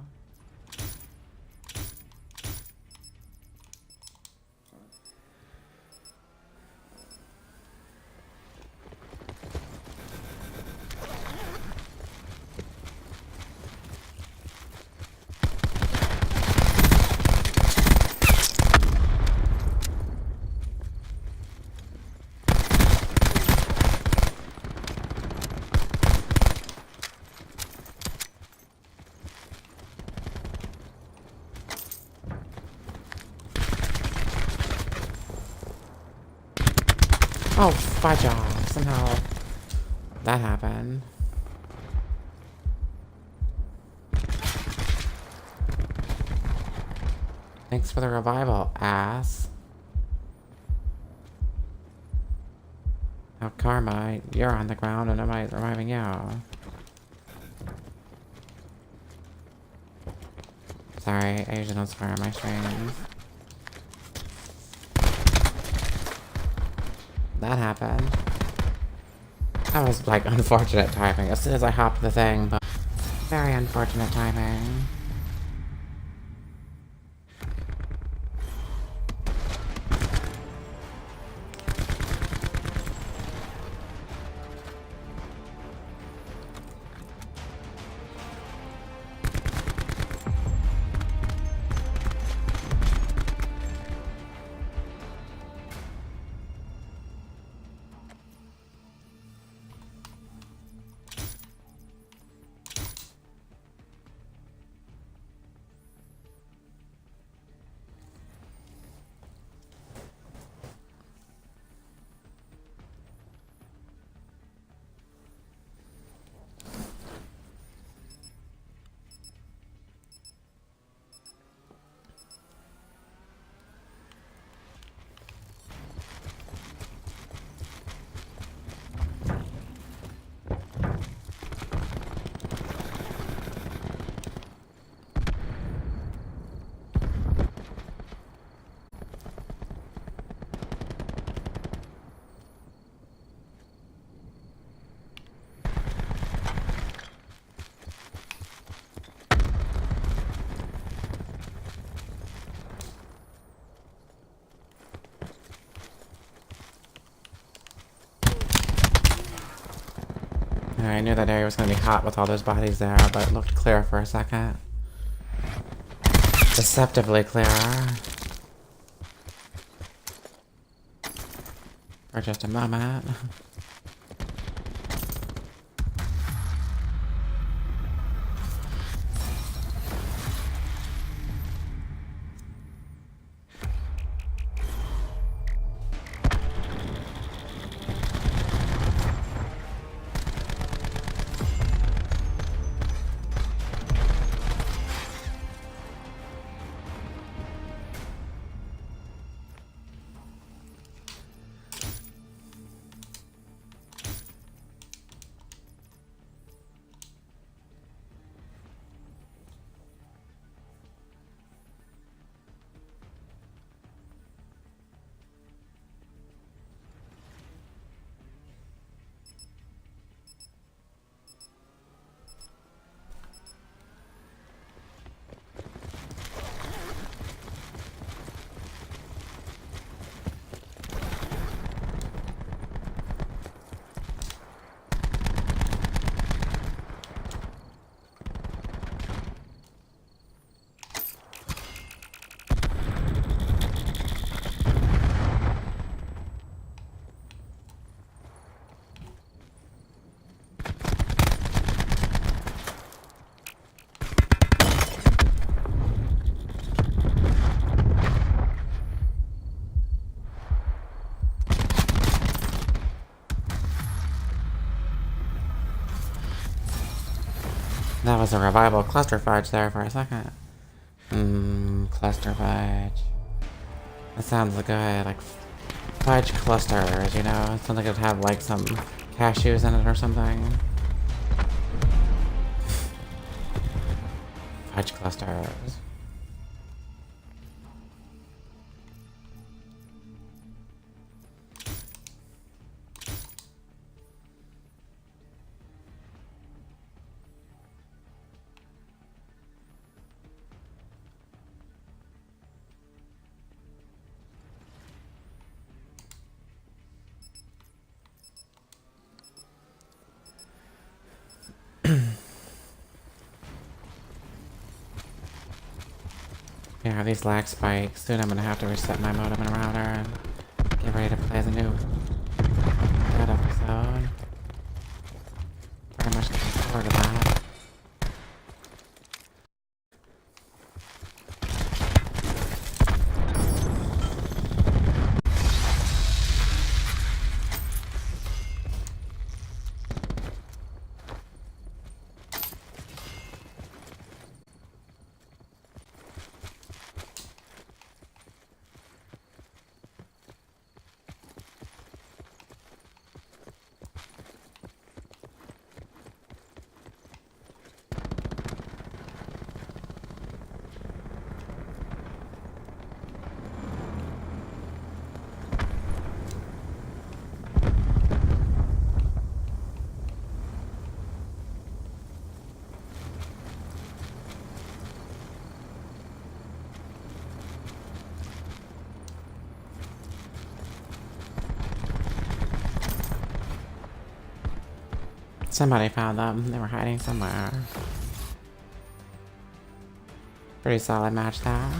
Oh, fudge off. Somehow that happened. Thanks for the revival, ass. Oh, Karma, you're on the ground and nobody's reviving you. Sorry, I usually don't swear on my streams. That happened. That was like unfortunate timing as soon as I hopped the thing, but very unfortunate timing. I knew that area was going to be hot with all those bodies there, but it looked clear for a second. Deceptively clear. For just a moment. That was a revival cluster fudge there for a second. Cluster fudge. That sounds good, like fudge clusters, you know? It sounds like it'd have like some cashews in it or something. Fudge clusters. Yeah, these lag spikes. Soon I'm gonna have to reset my modem and router and get ready to play the new that episode. Very much looking forward to that. Somebody found them. They were hiding somewhere. Pretty solid match there.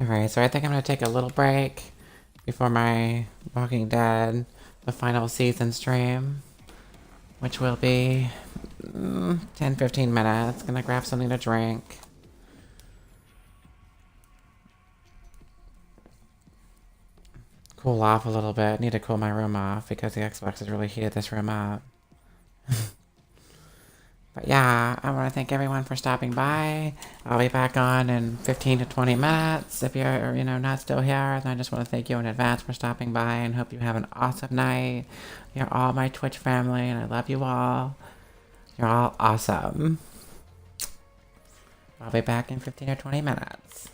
Alright, so I think I'm gonna take a little break before my Walking Dead, the final season stream, which will be 10-15 minutes. Gonna grab something to drink. Cool off a little bit. Need to cool my room off because the Xbox has really heated this room up. But yeah, I want to thank everyone for stopping by. I'll be back on in 15 to 20 minutes. If you're, not still here, then I just want to thank you in advance for stopping by and hope you have an awesome night. You're all my Twitch family, and I love you all. You're all awesome. I'll be back in 15 or 20 minutes.